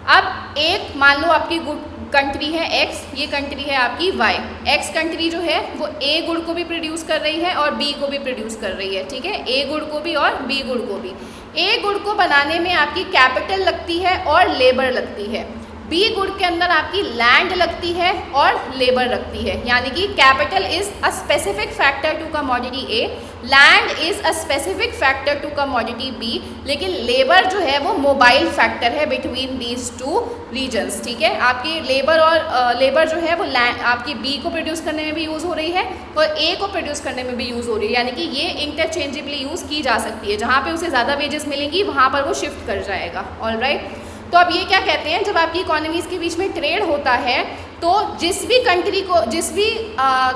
अब एक मान लो आपकी गुड कंट्री है X, ये कंट्री है आपकी Y। X कंट्री जो है वो A गुड को भी प्रोड्यूस कर रही है और B को भी प्रोड्यूस कर रही है, ठीक है, A गुड को भी और B गुड को भी। A गुड को बनाने में आपकी कैपिटल लगती है और लेबर लगती है, बी गुड के अंदर आपकी लैंड लगती है और लेबर लगती है, यानी कि capital is a specific factor to commodity A, land is a specific factor to commodity B, लेकिन लेबर जो है वो मोबाइल फैक्टर है बिटवीन दीज 2 रीजन्स, ठीक है। आपकी लेबर और लेबर जो है वो लैंड आपकी बी को प्रोड्यूस करने में भी यूज़ हो रही है और ए को प्रोड्यूस करने में भी यूज़ हो रही है, यानी कि ये इंटरचेंजेबली यूज़ की जा सकती है। जहाँ पे उसे ज़्यादा वेजेस मिलेंगी वहाँ पर वो शिफ्ट कर जाएगा। ऑलराइट, तो अब ये क्या कहते हैं, जब आपकी इकोनॉमीज़ के बीच में ट्रेड होता है तो जिस भी कंट्री को, जिस भी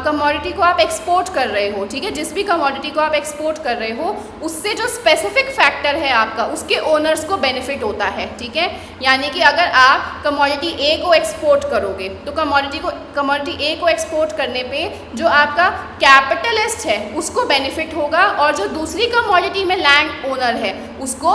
कमोडिटी को आप एक्सपोर्ट कर रहे हो, ठीक है, जिस भी कमोडिटी को आप एक्सपोर्ट कर रहे हो उससे जो स्पेसिफिक फैक्टर है आपका, उसके ओनर्स को बेनिफिट होता है, ठीक है। यानी कि अगर आप कमोडिटी ए को एक्सपोर्ट करोगे तो कमोडिटी ए को एक्सपोर्ट करने पे जो आपका कैपिटलिस्ट है उसको बेनिफिट होगा और जो दूसरी कमोडिटी में लैंड ओनर है उसको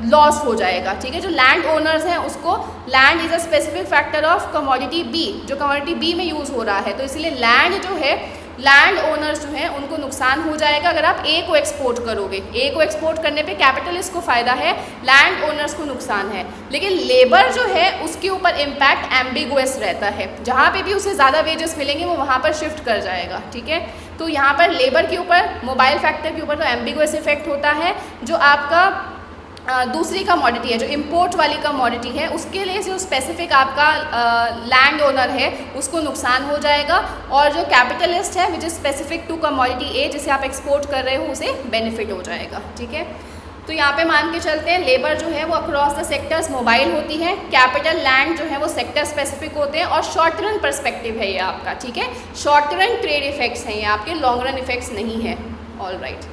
लॉस हो जाएगा, ठीक है। जो लैंड ओनर्स हैं उसको, land is a specific factor of commodity B, जो कमोडिटी बी में यूज़ हो रहा है, तो इसलिए लैंड जो है, लैंड ओनर्स जो हैं उनको नुकसान हो जाएगा अगर आप ए को एक्सपोर्ट करोगे। ए को एक्सपोर्ट करने पे कैपिटलिस्ट को फ़ायदा है, लैंड ओनर्स को नुकसान है, लेकिन लेबर जो है उसके ऊपर इम्पैक्ट एम्बिगुअस रहता है, जहाँ पे भी उसे ज़्यादा वेजेस मिलेंगे वो वहाँ पर शिफ्ट कर जाएगा, ठीक है। तो यहाँ पर लेबर के ऊपर, मोबाइल फैक्टर के ऊपर तो एम्बिगुअस इफेक्ट होता है, जो आपका दूसरी कमोडिटी है, जो इंपोर्ट वाली कमोडिटी है, उसके लिए जो स्पेसिफिक आपका लैंड ओनर है उसको नुकसान हो जाएगा और जो कैपिटलिस्ट है which is specific to commodity A, जिसे आप एक्सपोर्ट कर रहे हो, उसे बेनिफिट हो जाएगा, ठीक है। तो यहाँ पे मान के चलते हैं लेबर जो है वो अक्रॉस द सेक्टर्स मोबाइल होती है, कैपिटल लैंड जो है वो सेक्टर स्पेसिफिक होते हैं और शॉर्ट रन पर्सपेक्टिव है ये आपका, ठीक है। शॉर्ट रन ट्रेड इफेक्ट्स हैं ये आपके, लॉन्ग रन इफेक्ट्स नहीं है। ऑल राइट,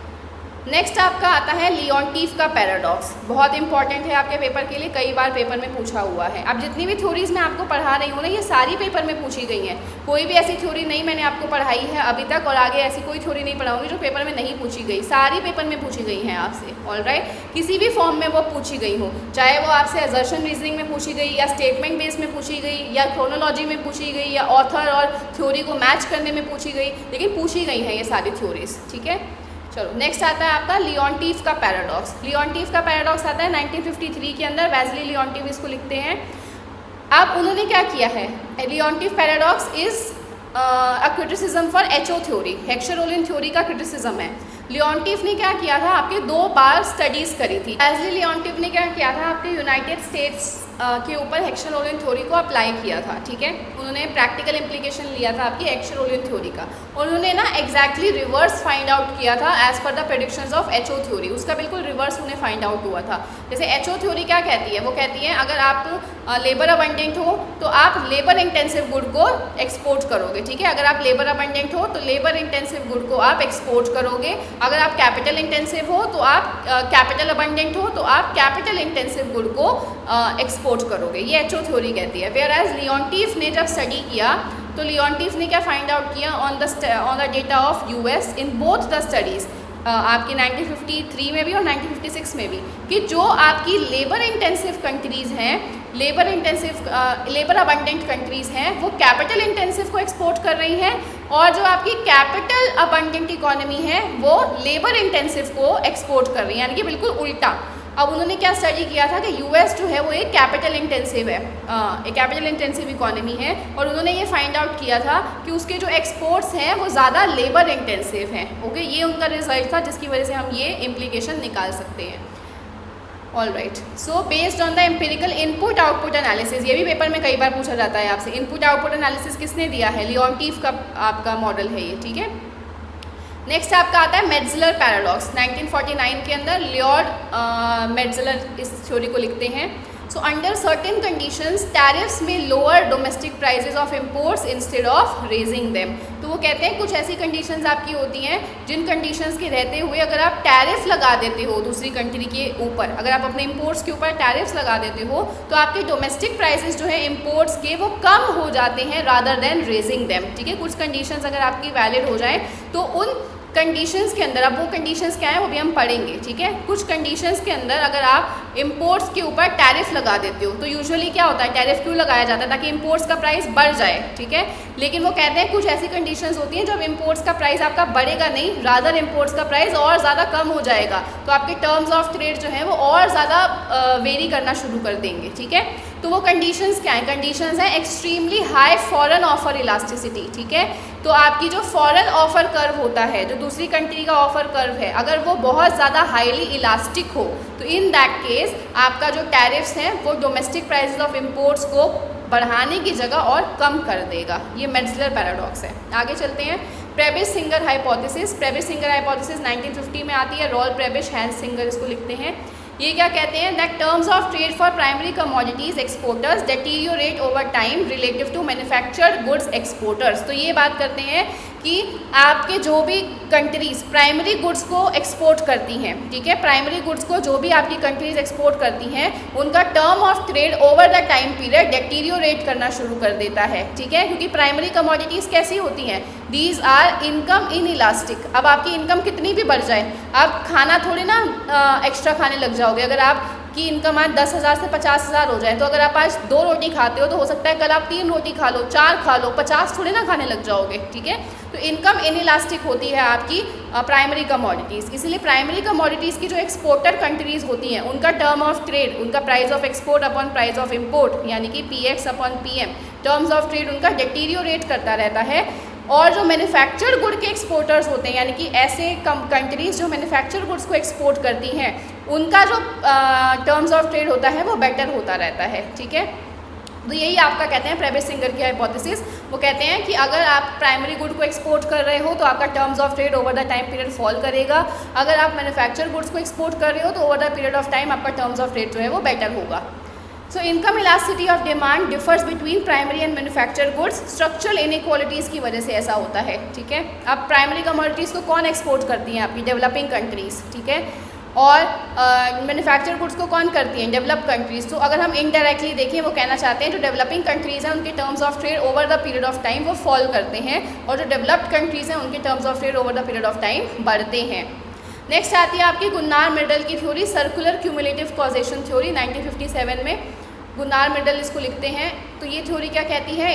नेक्स्ट आपका आता है लियोंटिफ का पैराडॉक्स। बहुत इंपॉर्टेंट है आपके पेपर के लिए, कई बार पेपर में पूछा हुआ है। अब जितनी भी थ्योरीज मैं आपको पढ़ा रही हूँ ना, ये सारी पेपर में पूछी गई हैं। कोई भी ऐसी थ्योरी नहीं मैंने आपको पढ़ाई है अभी तक, और आगे ऐसी कोई थ्योरी नहीं पढ़ाऊंगी जो पेपर में नहीं पूछी गई। सारी पेपर में पूछी गई हैं आपसे, ऑलराइट। किसी भी फॉर्म में वो पूछी गई हो, चाहे वो आपसे असर्शन रीजनिंग में पूछी गई, या स्टेटमेंट बेस में पूछी गई, या क्रोनोलॉजी में पूछी गई, या ऑथर और थ्योरी को मैच करने में पूछी गई, लेकिन पूछी गई हैं ये सारी थ्योरीज, ठीक है। चलो नेक्स्ट आता है आपका लियोंटिफ का पैराडॉक्स। लियोंटिफ का पैराडॉक्स आता है 1953 के अंदर, वेस्ली लियोंटिफ इसको लिखते हैं। अब उन्होंने क्या किया है, Leontief paradox is a criticism for HO theory, Heckscher Ohlin theory का क्रिटिसिज्म है। लियोंटिफ ने क्या किया था, आपके 2 बार स्टडीज़ करी थी। वेस्ली लियोंटिफ ने क्या किया था, आपके यूनाइटेड स्टेट्स के ऊपर हेक्सर-रोलिन थ्योरी को अप्लाई किया था, ठीक है। उन्होंने प्रैक्टिकल इम्प्लीकेशन लिया था आपकी हेक्सर-रोलिन थ्योरी का, और उन्होंने ना एग्जैक्टली रिवर्स फाइंड आउट किया था as per the predictions of HO theory. उसका बिल्कुल रिवर्स उन्हें फाइंड आउट हुआ था। जैसे एचओ थ्योरी क्या कहती है, वो कहती है अगर आप लेबर अबंडेंट हो तो आप लेबर इंटेंसिव गुड को एक्सपोर्ट करोगे, ठीक है। अगर आप लेबर अबंडेंट हो तो लेबर इंटेंसिव गुड को आप एक्सपोर्ट करोगे। अगर आप कैपिटल इंटेंसिव हो तो आप कैपिटल अबंडेंट हो तो आप कैपिटल इंटेंसिव गुड को एक्सपोर्ट करोगे, ये एचओ थ्योरी कहती है। वेयर एज लियोंटिफ ने जब स्टडी किया तो लियोंटिफ ने क्या फाइंड आउट किया on the data of US in both the studies, आपकी 1953 में भी और 1956 में भी, कि जो आपकी लेबर इंटेंसिव कंट्रीज़ हैं, लेबर अबंडेंट कंट्रीज़ हैं, वो कैपिटल इंटेंसिव को एक्सपोर्ट कर रही हैं, और जो आपकी कैपिटल अबंडेंट इकोनॉमी है वो लेबर इंटेंसिव को एक्सपोर्ट कर रही है, यानी कि बिल्कुल उल्टा। अब उन्होंने क्या स्टडी किया था कि यूएस जो है वो एक कैपिटल इंटेंसिव है, एक कैपिटल इंटेंसिव इकोनॉमी है, और उन्होंने ये फाइंड आउट किया था कि उसके जो एक्सपोर्ट्स हैं वो ज़्यादा लेबर इंटेंसिव हैं, ओके। ये उनका रिजल्ट था जिसकी वजह से हम ये इम्प्लीकेशन निकाल सकते हैं, alright. So based on the empirical input output analysis, ये भी पेपर में कई बार पूछा जाता है आपसे, इनपुट आउटपुट एनालिसिस किसने दिया है, लियोंटिफ का आपका मॉडल है ये, ठीक है। नेक्स्ट आपका आता है मेट्जलर पैराडॉक्स। 1949 के अंदर लियोर्ड मेट्जलर इस थ्योरी को लिखते हैं। So under certain conditions tariffs में lower domestic prices of imports instead of raising them. तो वो कहते हैं कुछ ऐसी कंडीशंस आपकी होती हैं जिन कंडीशंस के रहते हुए अगर आप टैरिफ लगा देते हो दूसरी कंट्री के ऊपर, अगर आप अपने इम्पोर्ट्स के ऊपर टैरिफ्स लगा देते हो तो आपके डोमेस्टिक प्राइजेज जो है इम्पोर्ट्स के वो कम हो जाते हैं रादर देन रेजिंग देम, ठीक है। कुछ कंडीशंस अगर आपकी वैलिड हो जाए तो उन कंडीशंस के अंदर, अब वो कंडीशंस क्या है वो भी हम पढ़ेंगे, ठीक है। कुछ कंडीशंस के अंदर अगर आप इंपोर्ट्स के ऊपर टैरिफ लगा देते हो तो यूजुअली क्या होता है, टैरिफ क्यों लगाया जाता है, ताकि इंपोर्ट्स का प्राइस बढ़ जाए, ठीक है। लेकिन वो कहते हैं कुछ ऐसी कंडीशंस होती हैं जब इंपोर्ट्स का प्राइस आपका बढ़ेगा नहीं, रादर इंपोर्ट्स का प्राइस और ज़्यादा कम हो जाएगा, तो आपके टर्म्स ऑफ ट्रेड जो है वो और ज़्यादा वेरी करना शुरू कर देंगे, ठीक है। तो वो कंडीशंस क्या हैं, कंडीशंस हैं extremely high foreign offer elasticity, ठीक है। तो आपकी जो फॉरेन ऑफर कर्व होता है, जो दूसरी कंट्री का ऑफर कर्व है, अगर वो बहुत ज़्यादा हाईली इलास्टिक हो तो इन दैट केस आपका जो टैरिफ्स हैं वो डोमेस्टिक प्राइसेस ऑफ इंपोर्ट्स को बढ़ाने की जगह और कम कर देगा। ये मेट्जलर पैराडॉक्स है। आगे चलते हैं। प्रेबिश सिंगर हाइपोथेसिस। प्रेबिश सिंगर हाइपोथेसिस 1950 में आती है। रॉल प्रेबिश, हैंस सिंगर इसको लिखते हैं। ये क्या कहते हैं, that terms of trade for primary commodities exporters deteriorate over time relative to manufactured goods exporters. तो ये बात करते हैं कि आपके जो भी कंट्रीज़ प्राइमरी गुड्स को एक्सपोर्ट करती हैं, ठीक है, प्राइमरी गुड्स को जो भी आपकी कंट्रीज़ एक्सपोर्ट करती हैं उनका term of trade over the time period deteriorate करना शुरू कर देता है, ठीक है। क्योंकि प्राइमरी कमोडिटीज़ कैसी होती हैं, these are income inelastic. अब आपकी इनकम कितनी भी बढ़ जाए, आप खाना थोड़ी ना एक्स्ट्रा खाने लग जाओगे। अगर आप की इनकम आज 10,000 से 50,000 हो जाए तो अगर आप आज 2 रोटी खाते हो तो हो सकता है कल आप 3 रोटी खा लो, 4 खा लो, 50 थोड़े ना खाने लग जाओगे, ठीक है। तो इनकम इनइलास्टिक होती है आपकी प्राइमरी कमोडिटीज़। इसलिए प्राइमरी कमोडिटीज़ की जो एक्सपोर्टर कंट्रीज़ होती हैं उनका टर्म ऑफ ट्रेड, उनका price of export upon price of import यानी कि PX upon PM, terms of trade उनका डेटीरियोरेट करता रहता है। और जो मैन्युफैक्चर्ड गुड के एक्सपोर्टर्स होते हैं यानी कि ऐसे कंट्रीज़ जो मैन्युफैक्चर्ड गुड्स को एक्सपोर्ट करती हैं उनका जो टर्म्स ऑफ ट्रेड होता है वो बेटर होता रहता है, ठीक है। तो यही आपका कहते हैं प्रेबिश सिंगर की हाइपोथेसिस। वो कहते हैं कि अगर आप प्राइमरी गुड को एक्सपोर्ट कर रहे हो तो आपका terms of trade over the time period fall करेगा, अगर आप मैन्युफैक्चर्ड गुड्स को एक्सपोर्ट कर रहे हो तो over the period of time आपका टर्म्स ऑफ ट्रेड जो है वो बेटर होगा। So income elasticity of demand differs between primary and manufactured goods. Structural inequalities की वजह से ऐसा होता है, ठीक है। अब प्राइमरी कमोडिटीज़ को कौन एक्सपोर्ट करती हैं? आपकी डेवलपिंग कंट्रीज़, ठीक है। और मैन्युफैक्चर्ड गुड्स को कौन करती हैं? Develop countries. तो अगर हम इनडायरेक्टली देखें, वो कहना चाहते हैं जो डेवलपिंग कंट्रीज़ हैं उनके terms of trade over the period of time वो फॉल करते हैं, और जो डेवलप्ड कंट्रीज़ हैं उनके terms of trade over the period of time बढ़ते हैं। नेक्स्ट आती है आपकी गुन्नार मिडल की theory, circular cumulative causation theory, 1957 में गुन्नार मिडल इसको लिखते हैं। तो ये थ्योरी क्या कहती है?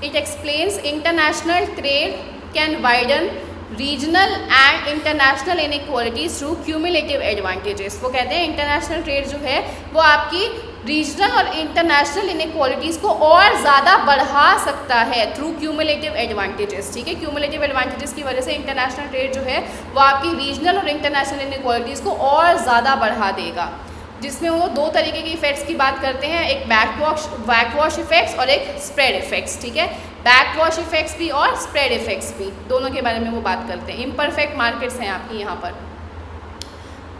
It explains international trade can widen regional and international inequalities through cumulative advantages. वो कहते हैं इंटरनेशनल ट्रेड जो है वो आपकी रीजनल और इंटरनेशनल इनइक्वालिटीज़ को और ज़्यादा बढ़ा सकता है थ्रू क्यूमुलेटिव एडवांटेजेस, ठीक है। क्यूमुलेटिव एडवांटेजेस की वजह से इंटरनेशनल ट्रेड जो है वो आपकी रीजनल और इंटरनेशनल इनइक्वालिटीज़ को और ज़्यादा बढ़ा देगा, जिसमें वो दो तरीके के इफेक्ट्स की बात करते हैं, एक बैकवॉश इफेक्ट्स और एक स्प्रेड इफेक्ट्स, ठीक है। बैकवॉश इफेक्ट्स भी और स्प्रेड इफेक्ट्स भी, दोनों के बारे में वो बात करते हैं। इम्परफेक्ट मार्केट्स हैं आपकी यहाँ पर,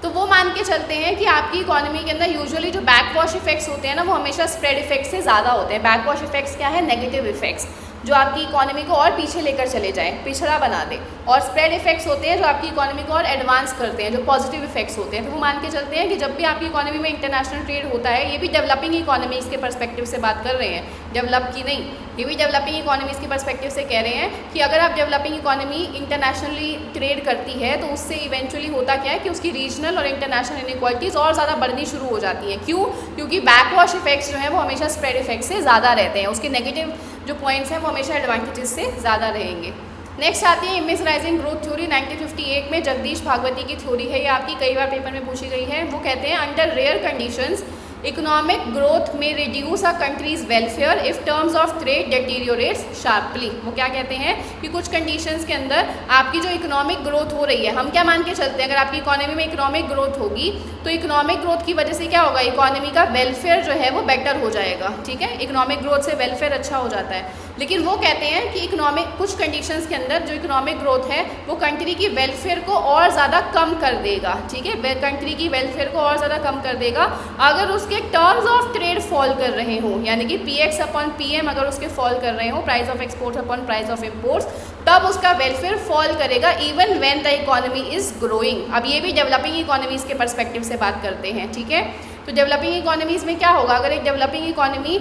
तो वो मान के चलते हैं कि आपकी इकोनॉमी के अंदर यूजुअली जो बैकवॉश इफेक्ट्स होते हैं ना वो हमेशा स्प्रेड इफेक्ट्स से ज़्यादा होते हैं। बैकवॉश इफेक्ट्स क्या है? नेगेटिव इफेक्ट्स जो आपकी इकोनॉमी को और पीछे लेकर चले जाए, पिछड़ा बना दे। और स्प्रेड इफेक्ट्स होते हैं जो आपकी इकोनॉमी को और एडवांस करते हैं, जो पॉजिटिव इफेक्ट्स होते हैं। तो वो मान के चलते हैं कि जब भी आपकी इकोनॉमी में इंटरनेशनल ट्रेड होता है, ये भी डेवलपिंग इकोनॉमीज़ के पर्सपेक्टिव से बात कर रहे हैं, डेवलप की नहीं, ये भी डेवलपिंग इकोनॉमीज़ के पर्सपेक्टिव से कह रहे हैं कि अगर आप डेवलपिंग इकोनॉमी इंटरनेशनली ट्रेड करती है तो उससे इवेंचुअली होता क्या है कि उसकी रीजनल और इंटरनेशनल इनइक्वालिटीज़ और ज़्यादा बढ़नी शुरू हो जाती हैं। क्यों? क्योंकि बैकवॉश इफेक्ट्स जो हैं वो हमेशा स्प्रेड इफेक्ट से ज़्यादा रहते हैं, उसके नेगेटिव जो पॉइंट्स हैं वो हमेशा एडवांटेजेस से ज़्यादा रहेंगे। नेक्स्ट आती है इमेजराइजिंग ग्रोथ थ्योरी, 1958 में जगदीश भागवती की थ्योरी है, ये आपकी कई बार पेपर में पूछी गई है। वो कहते हैं under rare conditions economic growth में reduce a country's welfare if terms of trade deteriorates sharply. वो क्या कहते हैं कि कुछ कंडीशंस के अंदर आपकी जो इकोनॉमिक ग्रोथ हो रही है, हम क्या मान के चलते हैं, अगर आपकी इकोनॉमी में इकोनॉमिक ग्रोथ होगी तो इकोनॉमिक ग्रोथ की वजह से क्या होगा, इकोनॉमी का वेलफेयर जो है वो बेटर हो जाएगा, ठीक है। इकोनॉमिक ग्रोथ से वेलफेयर अच्छा हो जाता है, लेकिन वो कहते हैं कि इकोनॉमिक कुछ कंडीशंस के अंदर जो इकोनॉमिक ग्रोथ है वो कंट्री की वेलफेयर को और ज़्यादा कम कर देगा, ठीक है। कंट्री की वेलफेयर को और ज़्यादा कम कर देगा अगर उसके टर्म्स ऑफ ट्रेड फॉल कर रहे हो, यानी कि PX अपॉन PM अगर उसके फॉल कर रहे हो, price of exports upon price of imports, तब उसका वेलफेयर फॉल करेगा even when the economy is growing. अब ये भी डेवलपिंग इकोनॉमीज़ के पर्सपेक्टिव से बात करते हैं, ठीक है। तो डेवलपिंग इकोनॉमीज़ में क्या होगा, अगर एक डेवलपिंग इकोनॉमी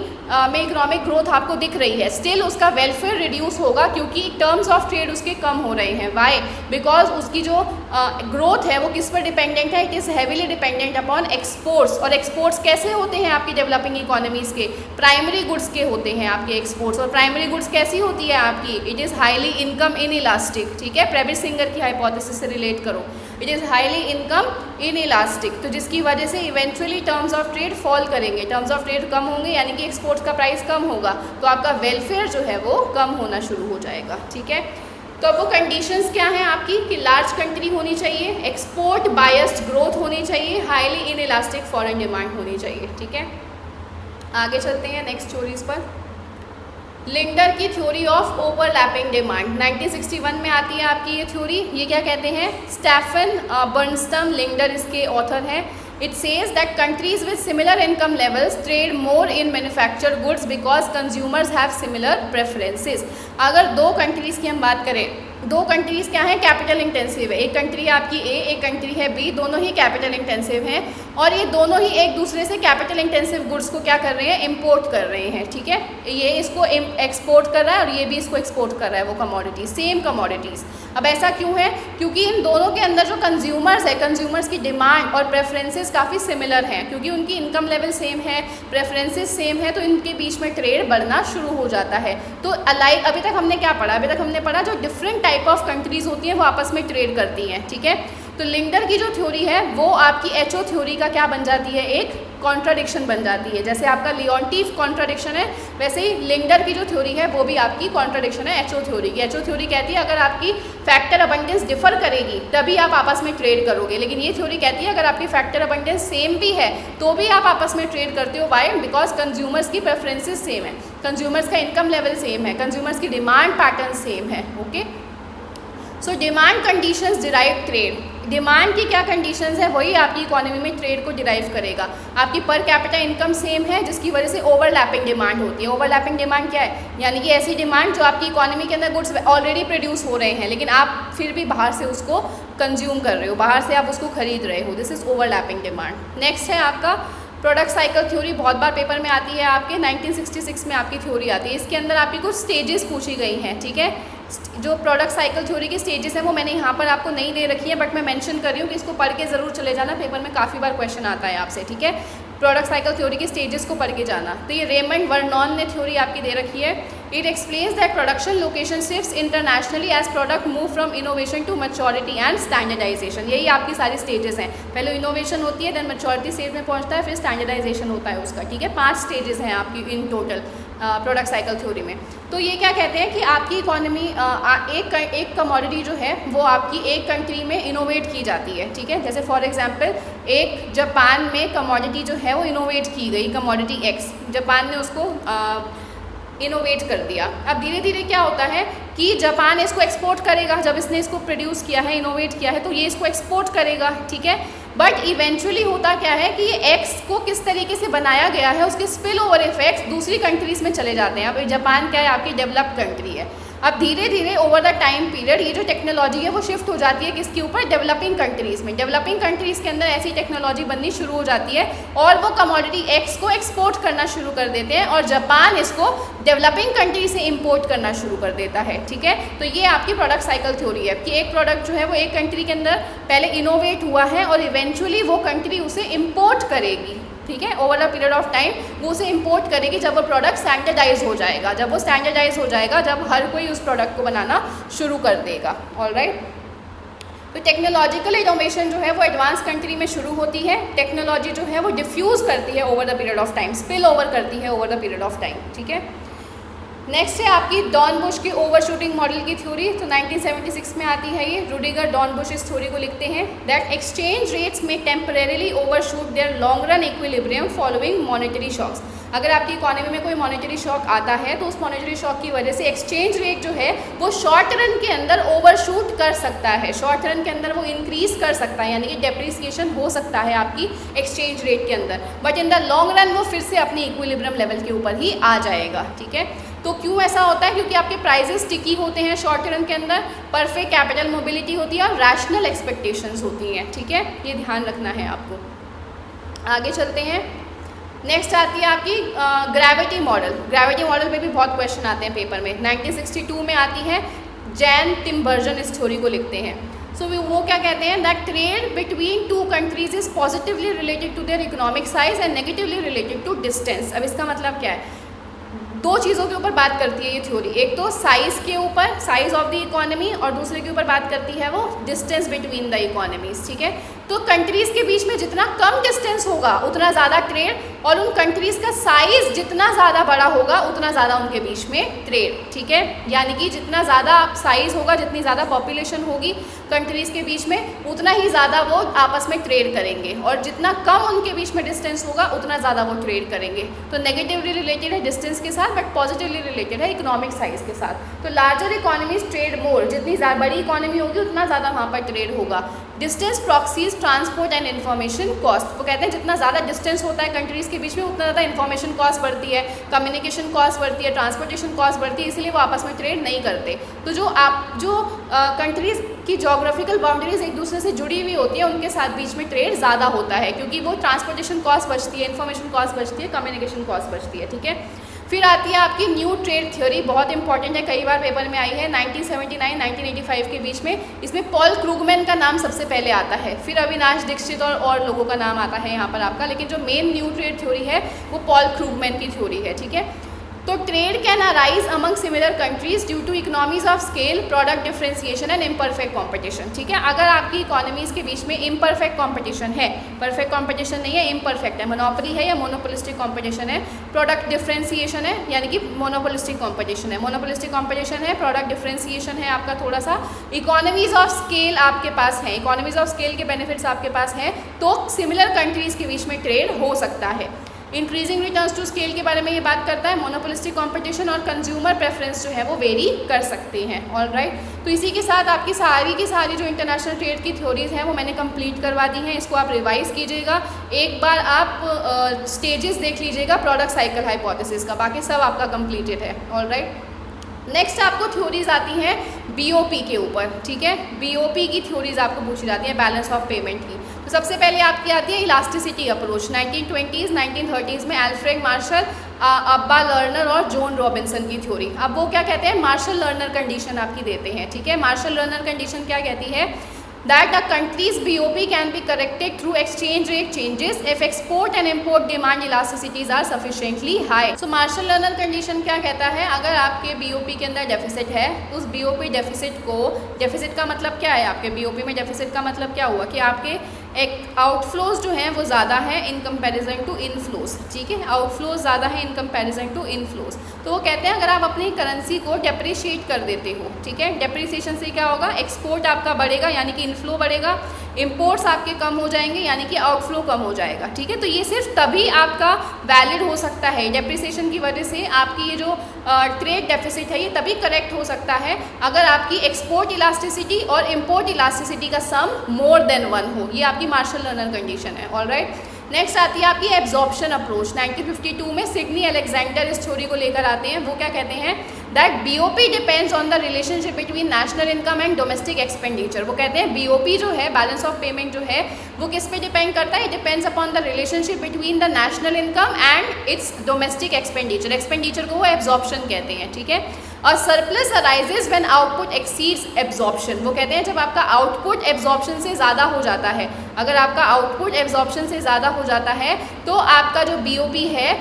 में इकोनॉमिक ग्रोथ आपको दिख रही है, स्टिल उसका वेलफेयर रिड्यूस होगा क्योंकि टर्म्स ऑफ ट्रेड उसके कम हो रहे हैं। वाई? बिकॉज उसकी जो ग्रोथ है वो किस पर डिपेंडेंट है, it is heavily dependent upon exports. और एक्सपोर्ट्स कैसे होते हैं आपकी डेवलपिंग इकोनॉमीज़ के? प्राइमरी गुड्स के होते हैं आपके एक्सपोर्ट्स। और प्राइमरी गुड्स कैसी होती है आपकी? It is highly income in elastic, ठीक है। प्रेविस सिंगर की हाइपोथेसिस से रिलेट करो, it is highly income in elastic, तो जिसकी वजह से eventually terms of trade fall करेंगे, टर्म्स ऑफ ट्रेड कम होंगे, यानी कि एक्सपोर्ट्स का प्राइस कम होगा, तो आपका वेलफेयर जो है वो कम होना शुरू हो जाएगा, ठीक है। तो अब वो कंडीशंस क्या हैं आपकी कि लार्ज कंट्री होनी चाहिए, एक्सपोर्ट बायस्ड ग्रोथ होनी चाहिए, highly in elastic foreign demand होनी चाहिए, ठीक है। आगे चलते हैं नेक्स्ट थ्योरीज पर। लिंडर की थ्योरी ऑफ ओवरलैपिंग डिमांड 1961 में आती है आपकी ये थ्योरी। ये क्या कहते हैं? स्टेफन बर्नस्टम लिंडर इसके ऑथर हैं। It says that countries with similar income levels trade more in manufactured goods because consumers have similar preferences. अगर दो कंट्रीज़ की हम बात करें, दो कंट्रीज़ क्या हैं? कैपिटल इंटेंसिव है। एक कंट्री है आपकी A, एक कंट्री है B, दोनों ही कैपिटल इंटेंसिव हैं और ये दोनों ही एक दूसरे से कैपिटल इंटेंसिव गुड्स को क्या कर रहे हैं? इम्पोर्ट कर रहे हैं, ठीक है। ये इसको एक्सपोर्ट कर रहा है और ये भी इसको एक्सपोर्ट कर रहा है, वो कमोडिटी, सेम कमोडिटीज़। अब ऐसा क्यों है? क्योंकि इन दोनों के अंदर जो कंज्यूमर्स है, कंज्यूमर्स की डिमांड और प्रेफरेंसेस काफ़ी सिमिलर हैं, क्योंकि उनकी इनकम लेवल सेम है, प्रेफरेंसेस सेम है, तो इनके बीच में ट्रेड बढ़ना शुरू हो जाता है। तो अलाइक अभी तक हमने क्या पढ़ा? अभी तक हमने पढ़ा जो डिफरेंट टाइप ऑफ कंट्रीज़ होती हैं वो आपस में ट्रेड करती हैं, ठीक है। तो लिंडर की जो थ्योरी है वो आपकी HO थ्योरी का क्या बन जाती है? एक कॉन्ट्राडिक्शन बन जाती है। जैसे आपका लियोन्टिफ कॉन्ट्राडिक्शन है, वैसे ही लिंडर की जो थ्योरी है वो भी आपकी कॉन्ट्राडिक्शन है HO थ्योरी की। HO थ्योरी कहती है अगर आपकी फैक्टर अबंडेंस डिफर करेगी तभी आप आपस में ट्रेड करोगे, लेकिन ये थ्योरी कहती है अगर आपकी फैक्टर अबंडेंस सेम भी है तो भी आप आपस में ट्रेड करते हो। वाई? बिकॉज कंज्यूमर्स की प्रेफरेंसेस सेम है, कंज्यूमर्स का इनकम लेवल सेम है, कंज्यूमर्स की डिमांड पैटर्न सेम है, okay. So demand conditions derive trade, demand की क्या कंडीशंस है वही आपकी इकोनॉमी में ट्रेड को डिराइव करेगा। आपकी पर कैपिटा इनकम सेम है जिसकी वजह से ओवरलैपिंग डिमांड होती है। ओवरलैपिंग डिमांड क्या है, यानी कि ऐसी डिमांड जो आपकी इकोनॉमी के अंदर गुड्स ऑलरेडी प्रोड्यूस हो रहे हैं लेकिन आप फिर भी बाहर से उसको कंज्यूम कर रहे हो, बाहर से आप उसको खरीद रहे हो, this is overlapping demand. Next है आपका प्रोडक्ट साइकिल थ्योरी, बहुत बार पेपर में आती है आपके, 1966 में आपकी थ्योरी आती है। इसके अंदर आपकी कुछ स्टेजेस पूछी गई हैं, ठीक है। जो प्रोडक्ट साइकिल थ्योरी की स्टेजेस हैं वो मैंने यहाँ पर आपको नहीं दे रखी है, बट मैं मेंशन कर रही हूँ कि इसको पढ़ के ज़रूर चले जाना, पेपर में काफ़ी बार क्वेश्चन आता है आपसे, ठीक है। प्रोडक्ट साइकिल थ्योरी की स्टेजेस को पढ़ के जाना। तो ये रेमंड वर्नॉन ने थ्योरी आपकी दे रखी है। It explains that production location shifts internationally as product move from innovation to maturity and standardisation. यही आपकी सारी स्टेजेस हैं, पहले इनोवेशन होती है, देन मैच्योरिटी स्टेज में पहुंचता है, फिर स्टैंडर्डाइजेशन होता है उसका, ठीक है। 5 स्टेजेस हैं आपकी in total product cycle theory में। तो ये क्या कहते हैं कि आपकी इकोनॉमी एक कमोडिटी जो है वो आपकी एक कंट्री में इनोवेट की जाती है, ठीक है। जैसे फॉर एग्जांपल एक जापान में कमोडिटी जो है वो इनोवेट की गई, कमोडिटी एक्स, जापान ने उसको इनोवेट कर दिया। अब धीरे धीरे क्या होता है कि जापान इसको एक्सपोर्ट करेगा, जब इसने इसको प्रोड्यूस किया है, इनोवेट किया है, तो ये इसको एक्सपोर्ट करेगा, ठीक है। बट इवेंचुअली होता क्या है कि ये एक्स को किस तरीके से बनाया गया है, उसके स्पिल ओवर इफेक्ट्स दूसरी कंट्रीज़ में चले जाते हैं। अब जापान क्या है, आपकी डेवलप्ड कंट्री है। अब धीरे धीरे ओवर द टाइम पीरियड ये जो टेक्नोलॉजी है वो शिफ्ट हो जाती है किसके ऊपर, डेवलपिंग कंट्रीज़ में। डेवलपिंग कंट्रीज़ के अंदर ऐसी टेक्नोलॉजी बननी शुरू हो जाती है और वो कमोडिटी एक्स को एक्सपोर्ट करना शुरू कर देते हैं और जापान इसको डेवलपिंग कंट्री से इंपोर्ट करना शुरू कर देता है, ठीक है। तो ये आपकी प्रोडक्ट साइकिल थ्योरी है कि एक प्रोडक्ट जो है वो एक कंट्री के अंदर पहले इनोवेट हुआ है और इवेंचुअली वो कंट्री उसे इम्पोर्ट करेगी, ठीक है। Over a period of time वो उसे इंपोर्ट करेगी जब वो प्रोडक्ट स्टैंडर्डाइज हो जाएगा, जब वो स्टैंडर्डाइज हो जाएगा, जब हर कोई उस प्रोडक्ट को बनाना शुरू कर देगा, ऑलराइट। तो टेक्नोलॉजिकल इनोवेशन जो है वो एडवांस कंट्री में शुरू होती है, टेक्नोलॉजी जो है वो डिफ्यूज़ करती है over the period of time, spill over करती है over the period of time, ठीक है। नेक्स्ट है आपकी डॉन बुश की ओवरशूटिंग मॉडल की थ्योरी, तो 1976 में आती है ये। रूडिगर डॉन बुश इस थ्योरी को लिखते हैं दैट एक्सचेंज रेट्स में temporarily overshoot their long run equilibrium following monetary shocks. अगर आपकी इकोनॉमी में कोई मॉनेटरी शॉक आता है तो उस मॉनेटरी शॉक की वजह से एक्सचेंज रेट जो है वो शॉर्ट रन के अंदर ओवरशूट कर सकता है, शॉर्ट रन के अंदर वो इंक्रीज कर सकता है, यानी कि डेप्रिसिएशन हो सकता है आपकी एक्सचेंज रेट के अंदर, but in the long run वो फिर से अपनी इक्विलिब्रियम लेवल के ऊपर ही आ जाएगा, ठीक है। तो क्यों ऐसा होता है, क्योंकि आपके प्राइजेस स्टिकी होते हैं शॉर्ट रन के अंदर, परफेक्ट कैपिटल मोबिलिटी होती है और रैशनल एक्सपेक्टेशंस होती हैं, ठीक है। ये ध्यान रखना है आपको। आगे चलते हैं। नेक्स्ट आती है आपकी ग्रेविटी मॉडल। ग्रेविटी मॉडल पे भी बहुत क्वेश्चन आते हैं पेपर में। 1962 में आती है, जैन टिम्बर्जन इस थ्योरी को लिखते हैं। सो वो क्या कहते हैं that trade between two countries is positively related to their economic size and negatively related to distance. अब इसका मतलब क्या है, दो चीज़ों के ऊपर बात करती है ये थ्योरी, एक तो साइज़ के ऊपर, साइज़ ऑफ द इकोनॉमी, और दूसरे के ऊपर बात करती है वो डिस्टेंस बिटवीन द इकोनॉमीज, ठीक है। तो कंट्रीज़ के बीच में जितना कम डिस्टेंस होगा उतना ज़्यादा ट्रेड, और उन कंट्रीज़ का साइज़ जितना ज़्यादा बड़ा होगा उतना ज़्यादा उनके बीच में ट्रेड, ठीक है। यानी कि जितना ज़्यादा साइज़ होगा, जितनी ज़्यादा पॉपुलेशन होगी कंट्रीज़ के बीच में, उतना ही ज़्यादा वो आपस में ट्रेड करेंगे, और जितना कम उनके बीच में डिस्टेंस होगा उतना ज़्यादा वो ट्रेड करेंगे। तो नेगेटिवली रिलेटेड है डिस्टेंस के साथ, बट पॉजिटिवली रिलेटेड है इकोनॉमिक साइज के साथ। तो लार्जर इकोनॉमीज ट्रेड मोर, जितनी बड़ी इकोनॉमी होगी उतना ज़्यादा वहाँ पर ट्रेड होगा। Distance proxies transport and information cost, वो कहते हैं जितना ज़्यादा डिस्टेंस होता है कंट्रीज़ के बीच में उतना ज़्यादा इन्फॉर्मेशन कॉस्ट बढ़ती है, कम्युनिकेशन कॉस्ट बढ़ती है, ट्रांसपोर्टेशन कॉस्ट बढ़ती है, इसलिए वो आपस में ट्रेड नहीं करते। तो जो कंट्रीज़ की जोग्राफिकल बाउंड्रीज एक दूसरे से जुड़ी हुई होती है उनके साथ बीच में ट्रेड ज़्यादा होता है, क्योंकि वो ट्रांसपोर्टेशन कॉस्ट बचती है, इन्फॉर्मेशन कॉस्ट बचती है, कम्युनिकेशन कॉस्ट बचती है, ठीक है। फिर आती है आपकी न्यू ट्रेड थ्योरी, बहुत इंपॉर्टेंट है, कई बार पेपर में आई है। 1979-1985 के बीच में इसमें पॉल क्रूगमैन का नाम सबसे पहले आता है, फिर अविनाश दीक्षित और लोगों का नाम आता है यहाँ पर आपका, लेकिन जो मेन न्यू ट्रेड थ्योरी है वो पॉल क्रूगमैन की थ्योरी है, ठीक है। तो trade can arise among similar countries due to economies of scale, product differentiation and imperfect competition, ठीक है। अगर आपकी इकोनॉमीज के बीच में इम्परफेक्ट कंपटीशन है, परफेक्ट कंपटीशन नहीं है, इम्परफेक्ट है, मोनोपोली है या मोनोपोलिस्टिक कंपटीशन है, प्रोडक्ट डिफरेंशिएशन है, यानी कि मोनोपोलिस्टिक कंपटीशन है, मोनोपोलिस्टिक कंपटीशन है, प्रोडक्ट डिफरेंशिएशन है आपका थोड़ा सा, इकोनॉमीज ऑफ स्केल आपके पास है, इकोनॉमीज ऑफ स्केल के बेनिफिट्स आपके पास हैं, तो सिमिलर कंट्रीज़ के बीच में ट्रेड हो सकता है। इंक्रीजिंग रिटर्न्स टू स्केल के बारे में ये बात करता है, मोनोपोलिस्टिक कंपटीशन और कंज्यूमर प्रेफरेंस जो है वो वेरी कर सकते हैं। ऑलराइट, तो इसी के साथ आपकी सारी की सारी जो इंटरनेशनल ट्रेड की थ्योरीज हैं वो मैंने कंप्लीट करवा दी हैं। इसको आप रिवाइज कीजिएगा, एक बार आप स्टेजेस देख लीजिएगा प्रोडक्ट साइकिल हाइपोथेसिस का, बाकी सब आपका कंप्लीटेड है। ऑलराइट, नेक्स्ट आपको थ्योरीज आती हैं बीओपी के ऊपर, ठीक है। बीओपी की थ्योरीज आपको पूछी जाती है बैलेंस ऑफ पेमेंट की। तो सबसे पहले आपकी आती है इलास्टिसिटी अप्रोच। 1920s 1930s में अल्फ्रेड मार्शल, अब्बा लर्नर और जॉन रॉबिन्सन की थ्योरी। अब वो क्या कहते हैं, मार्शल लर्नर कंडीशन आपकी देते हैं, ठीक है। मार्शल लर्नर कंडीशन क्या कहती है, that a country's BOP can be corrected through exchange rate changes if export and import demand elasticities are sufficiently high. So Marshall Lerner condition क्या कहता है, अगर आपके BOP के अंदर डेफिसिट है, उस BOP डेफिसिट को, डेफिसिट का मतलब क्या है, आपके BOP में डेफिसिट का मतलब क्या हुआ कि आपके एक आउटफ्लोज जो हैं वो ज़्यादा है इन कंपैरिजन टू इनफ्लोज, ठीक है। आउटफ्लोज ज़्यादा है इन कंपैरिजन टू इनफ्लोज। तो वो कहते हैं अगर आप अपनी करेंसी को डेप्रिशिएट कर देते हो, ठीक है, डेप्रिसिएशन से क्या होगा, एक्सपोर्ट आपका बढ़ेगा यानी कि इनफ्लो बढ़ेगा, इम्पोर्ट्स आपके कम हो जाएंगे यानी कि आउटफ्लो कम हो जाएगा, ठीक है। तो ये सिर्फ तभी आपका वैलिड हो सकता है, डेप्रिसिएशन की वजह से आपकी ये जो ट्रेड डेफिसिट है ये तभी करेक्ट हो सकता है अगर आपकी एक्सपोर्ट इलास्टिसिटी और इम्पोर्ट इलास्टिसिटी का सम मोर देन 1 हो। ये आपकी मार्शल लर्नर कंडीशन है। ऑलराइट, नेक्स्ट आती है आपकी एब्जॉर्प्शन अप्रोच। 1952 में सिडनी अलेक्जेंडर इस थ्योरी को लेकर आते हैं। वो क्या कहते हैं, that BOP depends on the relationship between national income and domestic expenditure. वो कहते हैं बीओपी जो है, बैलेंस ऑफ पेमेंट जो है, वो किस पे डिपेंड करता है, depends upon the relationship between the national income and it's domestic expenditure. Expenditure को वो एब्जॉर्प्शन कहते हैं, ठीक है। और surplus arises when output exceeds absorption. वो कहते हैं जब आपका आउटपुट एब्जॉर्प्शन से ज़्यादा हो जाता है, अगर आपका आउटपुट एब्जॉर्प्शन से ज़्यादा हो जाता है तो आपका जो बीओपी है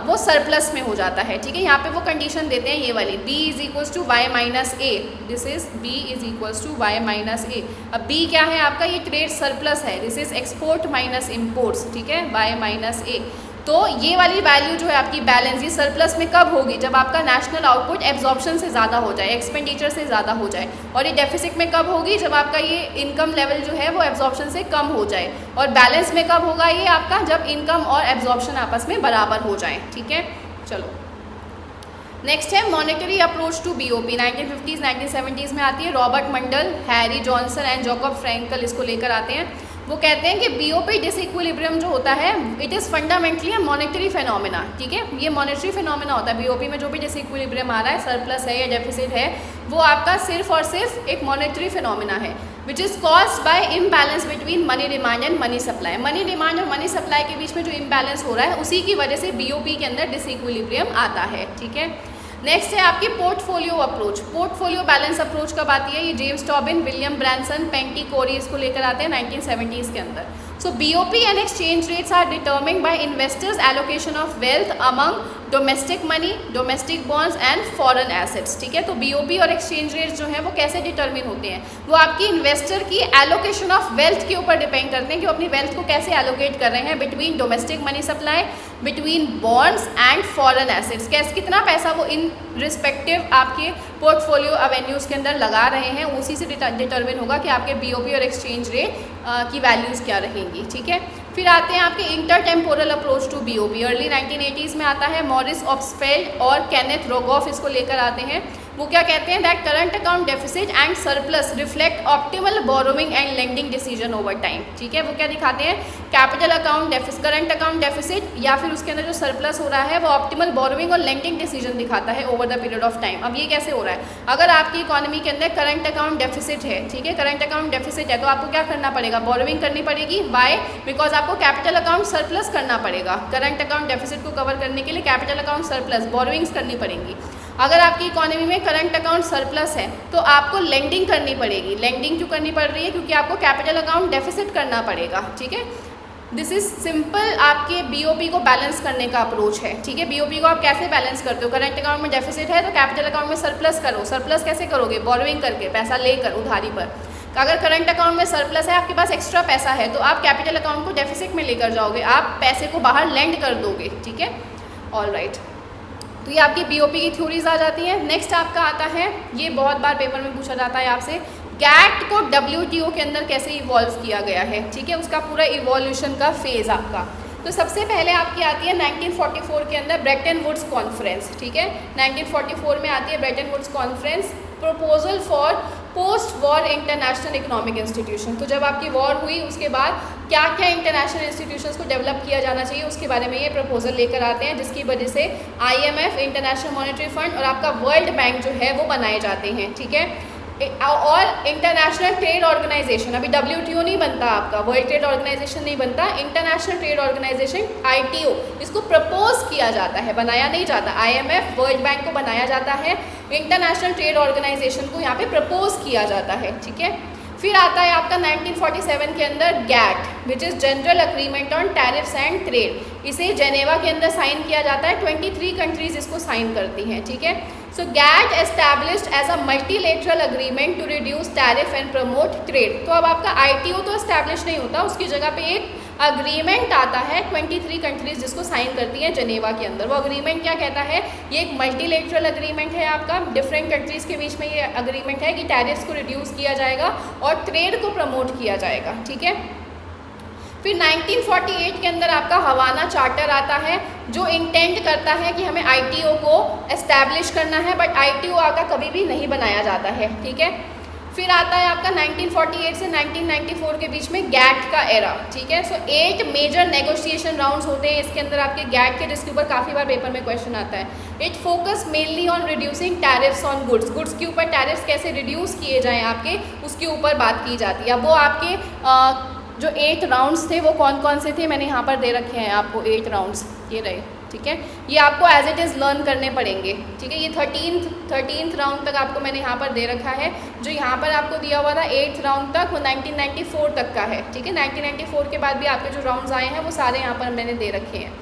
वो सरप्लस में हो जाता है, ठीक है। यहाँ पे वो कंडीशन देते हैं ये वाली, B is equals to Y minus A, this is B is equals to Y minus A. अब B क्या है आपका, ये ट्रेड सरप्लस है, this is export minus imports, ठीक है, वाई माइनस ए। तो ये वाली वैल्यू जो है आपकी बैलेंस, ये सरप्लस में कब होगी, जब आपका नेशनल आउटपुट एब्जॉर्प्शन से ज़्यादा हो जाए, एक्सपेंडिचर से ज़्यादा हो जाए। और ये डेफिसिट में कब होगी, जब आपका ये इनकम लेवल जो है वो एब्जॉर्प्शन से कम हो जाए। और बैलेंस में कब होगा ये आपका, जब इनकम और एब्जॉर्प्शन आपस में बराबर हो जाए, ठीक है। चलो नेक्स्ट है monetary approach to BOP. 1950s 1970s में आती है। Robert Mundell, Harry Johnson and Jacob Frenkel इसको लेकर आते हैं। वो कहते हैं कि बीओपी डिसइक्विलिब्रियम जो होता है, it is fundamentally a monetary phenomena, ठीक है। ये मॉनेटरी फिनोमेना होता है, बीओपी में जो भी डिसइक्विलिब्रियम आ रहा है, सरप्लस है या डेफिसिट है, वो आपका सिर्फ और सिर्फ एक मॉनेटरी फिनोमेना है which is caused by imbalance between money demand and money supply. Money demand और मनी सप्लाई के बीच में जो इम्बैलेंस हो रहा है उसी की वजह से बीओपी के अंदर डिसइक्विलिब्रियम आता है, ठीक है। नेक्स्ट है आपकी portfolio approach. Portfolio balance approach कब आती है, ये James Tobin, William Branson, Pentti Kouri इसको लेकर आते हैं 1970s के अंदर। So BOP and exchange rates are determined by investors allocation of wealth among domestic money, domestic bonds and foreign assets, ठीक है। तो बीओपी और एक्सचेंज रेट्स जो हैं वो कैसे डिटर्मिन होते हैं, वो आपकी इन्वेस्टर की एलोकेशन ऑफ वेल्थ के ऊपर डिपेंड करते हैं कि वो अपनी वेल्थ को कैसे एलोकेट कर रहे हैं between domestic money supply, between bonds and foreign assets. कैसे कितना पैसा वो इन रिस्पेक्टिव आपके पोर्टफोलियो एवेन्यूज़ के अंदर लगा रहे हैं, उसी से डिटर्मिन होगा कि आपके बीओपी और एक्सचेंज रेट की वैल्यूज़ क्या रहेंगी, ठीक है। फिर आते हैं आपके intertemporal approach to BOP. Early 1980s में आता है। मॉरिस ऑब्सफेल्ड और केनेथ रोगॉफ इसको लेकर आते हैं। वो क्या कहते हैं, that current account deficit and surplus reflect optimal borrowing and lending decision over time, ठीक है। वो क्या दिखाते हैं, capital account deficit, current account deficit या फिर उसके अंदर जो सरप्लस हो रहा है वो ऑप्टिमल बोरोइंग और लेंडिंग डिसीजन दिखाता है over the period of time. अब ये कैसे हो रहा है, अगर आपकी इकोनॉमी के अंदर करंट अकाउंट डेफिसिट है, ठीक है, करंट अकाउंट डेफिसिट है, तो आपको क्या करना पड़ेगा, बोरोइंग करनी पड़ेगी। वाई, बिकॉज आपको कैपिटल अकाउंट सरप्लस करना पड़ेगा। करंट अकाउंट डेफिसिट को कवर करने के लिए कैपिटल अकाउंट सरप्लस, बोरोइंग्स करनी पड़ेंगी। अगर आपकी इकोनॉमी में करंट अकाउंट सरप्लस है तो आपको लेंडिंग करनी पड़ेगी। लेंडिंग क्यों करनी पड़ रही है, क्योंकि आपको कैपिटल अकाउंट डेफिसिट करना पड़ेगा, ठीक है। दिस इज सिंपल आपके बीओपी को बैलेंस करने का अप्रोच है, ठीक है। बीओपी को आप कैसे बैलेंस करते हो, करंट अकाउंट में डेफिसिट है तो कैपिटल अकाउंट में सरप्लस करो। सरप्लस कैसे करोगे, बोरोइंग करके, पैसा लेकर उधारी पर। अगर करंट अकाउंट में सरप्लस है, आपके पास एक्स्ट्रा पैसा है, तो आप कैपिटल अकाउंट को डेफिसिट में लेकर जाओगे, आप पैसे को बाहर लेंड कर दोगे, ठीक है। ऑल राइट, तो ये आपकी बीओपी की थ्योरीज आ जाती हैं। नेक्स्ट आपका आता है, ये बहुत बार पेपर में पूछा जाता है आपसे, गैट को डब्ल्यूटीओ के अंदर कैसे इवॉल्व किया गया है, ठीक है, उसका पूरा इवोल्यूशन का फेज आपका। तो सबसे पहले आपकी आती है 1944 के अंदर ब्रेटन वुड्स कॉन्फ्रेंस, ठीक है। 1944 में आती है Bretton Woods conference, proposal for post war international economic institution. तो जब आपकी वॉर हुई उसके बाद क्या क्या इंटरनेशनल इंस्टीट्यूशंस को डेवलप किया जाना चाहिए उसके बारे में ये प्रपोजल लेकर आते हैं, जिसकी वजह से IMF, इंटरनेशनल मॉनेटरी फंड और आपका वर्ल्ड बैंक जो है वो बनाए जाते हैं, ठीक है। और इंटरनेशनल ट्रेड ऑर्गेनाइजेशन, अभी WTO नहीं बनता आपका, वर्ल्ड ट्रेड ऑर्गेनाइजेशन नहीं बनता, इंटरनेशनल ट्रेड ऑर्गेनाइजेशन ITO, इसको प्रपोज किया जाता है, बनाया नहीं जाता। IMF, वर्ल्ड बैंक को बनाया जाता है, इंटरनेशनल ट्रेड ऑर्गेनाइजेशन को यहाँ पे प्रपोज किया जाता है, ठीक है। फिर आता है आपका 1947 के अंदर GATT, which is general agreement on tariffs and trade. इसे जेनेवा के अंदर साइन किया जाता है, 23 कंट्रीज इसको साइन करती हैं, ठीक है। So GATT established as a multilateral agreement to reduce tariff and promote trade. तो अब आपका ITO तो एस्टैब्लिश नहीं होता, उसकी जगह पे एक अग्रीमेंट आता है 23 कंट्रीज जिसको साइन करती हैं जेनेवा के अंदर। वो अग्रीमेंट क्या कहता है, ये एक मल्टीलेटरल अग्रीमेंट है आपका, डिफरेंट कंट्रीज़ के बीच में ये अग्रीमेंट है कि टैरिफ्स को रिड्यूस किया जाएगा और ट्रेड को प्रमोट किया जाएगा, ठीक है। फिर 1948 के अंदर आपका हवाना चार्टर आता है, जो इंटेंट करता है कि हमें ITO को एस्टैब्लिश करना है, बट ITO आपका कभी भी नहीं बनाया जाता है, ठीक है। फिर आता है आपका 1948 से 1994 के बीच में GATT का एरा, ठीक है। सो 8 मेजर नेगोशिएशन राउंड्स होते हैं इसके अंदर आपके GATT के, जिसके ऊपर काफ़ी बार पेपर में क्वेश्चन आता है। It focus mainly on reducing tariffs on goods, goods के ऊपर टैरिफ्स कैसे रिड्यूस किए जाएँ आपके, उसके ऊपर बात की जाती है। अब वो आपके जो 8 राउंड्स थे वो कौन कौन से थे मैंने यहाँ पर दे रखे हैं आपको, 8 राउंड्स ये रहे, ठीक है। ये आपको एज इट इज़ लर्न करने पड़ेंगे, ठीक है। ये 13th राउंड तक आपको मैंने यहाँ पर दे रखा है, जो यहाँ पर आपको दिया हुआ था 8th राउंड तक, वो 1994 तक का है, ठीक है। 1994 के बाद भी आपके जो राउंड्स आए हैं वो सारे यहाँ पर मैंने दे रखे हैं,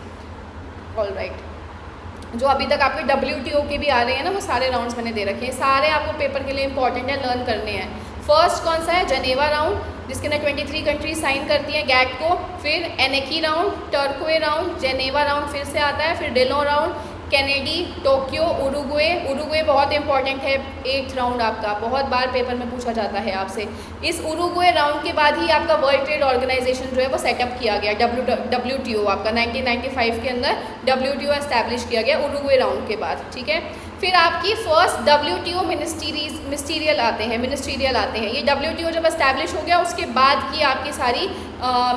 ऑल राइट। जो अभी तक आपके WTO के भी आ रहे हैं ना, वो सारे राउंड्स मैंने दे रखे हैं, सारे आपको पेपर के लिए इंपॉर्टेंट है, लर्न करने हैं। फर्स्ट कौन सा है, जेनेवा राउंड, जिसके अंदर 23 कंट्रीज साइन करती हैं GATT को। फिर एनेकी राउंड, टर्कवे राउंड, जेनेवा राउंड फिर से आता है, फिर डेलो round, Kennedy, Tokyo, Uruguay. Uruguay बहुत इंपॉर्टेंट है, 8th राउंड आपका बहुत बार पेपर में पूछा जाता है आपसे। इस उरुग्वे राउंड के बाद ही आपका वर्ल्ड ट्रेड ऑर्गेनाइजेशन जो है वो सेटअप किया गया, WTO आपका 1995 के अंदर WTO एस्टैब्लिश किया गया उरुग्वे राउंड के बाद, ठीक है। फिर आपकी फर्स्ट WTO मिनिस्टीरियल आते हैं। ये WTO जब एस्टैब्लिश हो गया उसके बाद की आपकी सारी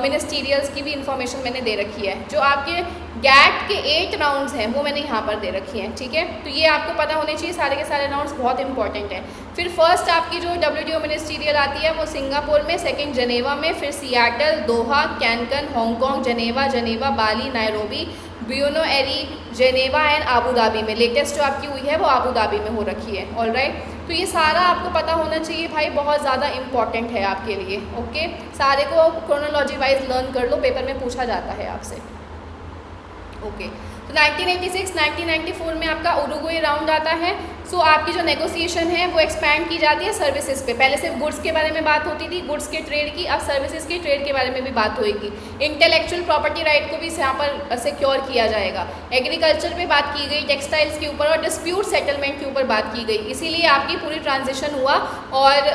मिनिस्टीरियल्स की भी इंफॉर्मेशन मैंने दे रखी है। जो आपके GATT के 8 राउंड्स हैं वो मैंने यहाँ पर दे रखी हैं, ठीक है। तो ये आपको पता होने चाहिए, सारे के सारे राउंड्स बहुत इंपॉर्टेंट हैं। फिर फर्स्ट आपकी जो WTO मिनिस्टीरियल आती है वो सिंगापुर में, सेकंड जेनेवा में, फिर Seattle, Doha, Cancun, Hong Kong, Geneva, Bali, Nairobi, Buenos Aires, Geneva and Abu Dhabi में। लेटेस्ट जो आपकी हुई है वो आबू धाबी में हो रखी है, ऑल राइट। तो ये सारा आपको पता होना चाहिए भाई, बहुत ज़्यादा इंपॉर्टेंट है आपके लिए, ओके। सारे को क्रोनोलॉजी वाइज लर्न कर लो, पेपर में पूछा जाता है आपसे, ओके। तो 1994 में आपका उरुग्वे राउंड आता है। सो आपकी जो नेगोशिएशन है वो एक्सपैंड की जाती है सर्विसेज पे। पहले सिर्फ गुड्स के बारे में बात होती थी, गुड्स के ट्रेड की, अब सर्विसेज के ट्रेड के बारे में भी बात होएगी। इंटेलेक्चुअल प्रॉपर्टी राइट को भी यहाँ पर सिक्योर किया जाएगा। एग्रीकल्चर पे बात की गई, टेक्सटाइल्स के ऊपर और डिस्प्यूट सेटलमेंट के ऊपर बात की गई। इसीलिए आपकी पूरी ट्रांजिशन हुआ और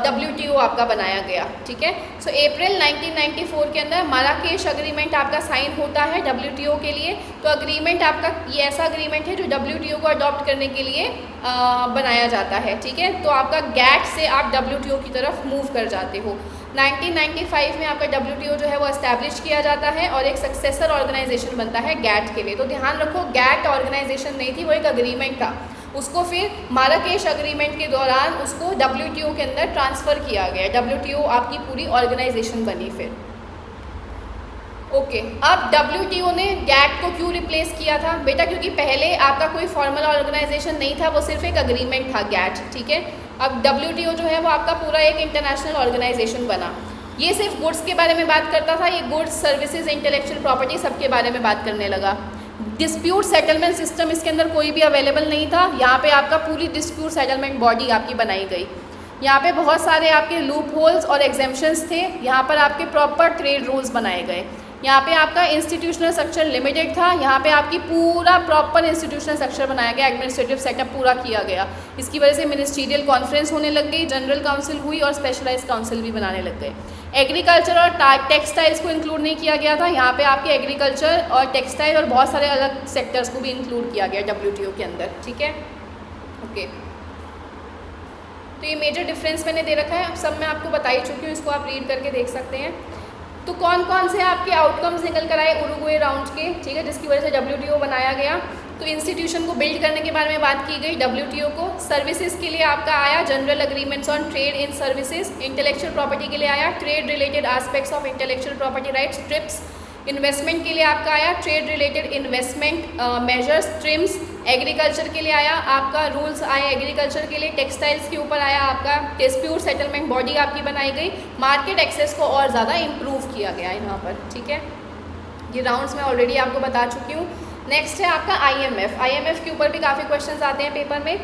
WTO आपका बनाया गया, ठीक है। सो अप्रैल 1994 के अंदर माराकेश अग्रीमेंट आपका साइन होता है WTO के लिए। तो अग्रीमेंट आपका ये ऐसा अग्रीमेंट है जो WTO को अडॉप्ट करने के लिए बनाया जाता है, ठीक है। तो आपका GATT से आप WTO की तरफ मूव कर जाते हो। 1995 में आपका WTO जो है वो एस्टैब्लिश किया जाता है और एक सक्सेसर ऑर्गेनाइजेशन बनता है GATT के लिए। तो ध्यान रखो, GATT ऑर्गेनाइजेशन नहीं थी, वो एक अग्रीमेंट था। उसको फिर माराकेश अग्रीमेंट के दौरान उसको WTO के अंदर ट्रांसफ़र किया गया। WTO आपकी पूरी ऑर्गेनाइजेशन बनी फिर, ओके। अब WTO ने GATT को क्यों रिप्लेस किया था बेटा? क्योंकि पहले आपका कोई फॉर्मल ऑर्गेनाइजेशन नहीं था, वो सिर्फ एक अग्रीमेंट था GATT, ठीक है। अब WTO जो है वो आपका पूरा एक इंटरनेशनल ऑर्गेनाइजेशन बना। ये सिर्फ गुड्स के बारे में बात करता था, ये गुड्स, सर्विसेज, इंटेलेक्चुअल प्रॉपर्टी सबके बारे में बात करने लगा। डिस्प्यूट सेटलमेंट सिस्टम इसके अंदर कोई भी अवेलेबल नहीं था। यहाँ पे आपका पूरी डिस्प्यूट सेटलमेंट बॉडी आपकी बनाई गई। यहाँ पे बहुत सारे आपके लूप होल्स और एग्जेम्पशंस थे। यहाँ पर आपके प्रॉपर ट्रेड रूल्स बनाए गए। यहाँ पे आपका इंस्टीट्यूशनल स्ट्रक्चर लिमिटेड था। यहाँ पे आपकी पूरा प्रॉपर इंस्टीट्यूशनल स्ट्रक्चर बनाया गया, एडमिनिस्ट्रेटिव सेटअप पूरा किया गया। इसकी वजह से मिनिस्टीरियल कॉन्फ्रेंस होने लग गई, जनरल काउंसिल हुई और स्पेशलाइज्ड काउंसिल भी बनाने लग गए। एग्रीकल्चर और टेक्सटाइल्स को इंक्लूड नहीं किया गया था, यहाँ पे आपके एग्रीकल्चर और टेक्सटाइल और बहुत सारे अलग सेक्टर्स को भी इंक्लूड किया गया WTO के अंदर, ठीक है। ओके, तो ये मेजर डिफरेंस मैंने दे रखा है, अब सब मैं आपको बता ही चुकी हूँ, इसको आप रीड करके देख सकते हैं। तो कौन कौन से आपके आउटकम्स निकल कर आए उरुग्वे राउंड के, ठीक है, जिसकी वजह से WTO बनाया गया। तो इंस्टीट्यूशन को बिल्ड करने के बारे में बात की गई, WTO को। सर्विसेज के लिए आपका आया general agreements on trade in services. Intellectual property के लिए आया trade related aspects of intellectual property rights, trips. Investment के लिए आपका आया trade related investment measures, TRIMS. Agriculture के लिए आया आपका रूल्स आए एग्रीकल्चर के लिए। टेक्सटाइल्स के ऊपर आया आपका डिस्प्यूट सेटलमेंट बॉडी आपकी बनाई गई। मार्केट एक्सेस को और ज़्यादा इम्प्रूव किया गया यहाँ पर, ठीक है। ये राउंड्स मैं ऑलरेडी आपको बता चुकी हूँ। नेक्स्ट है आपका IMF के ऊपर भी काफ़ी क्वेश्चंस आते हैं पेपर में।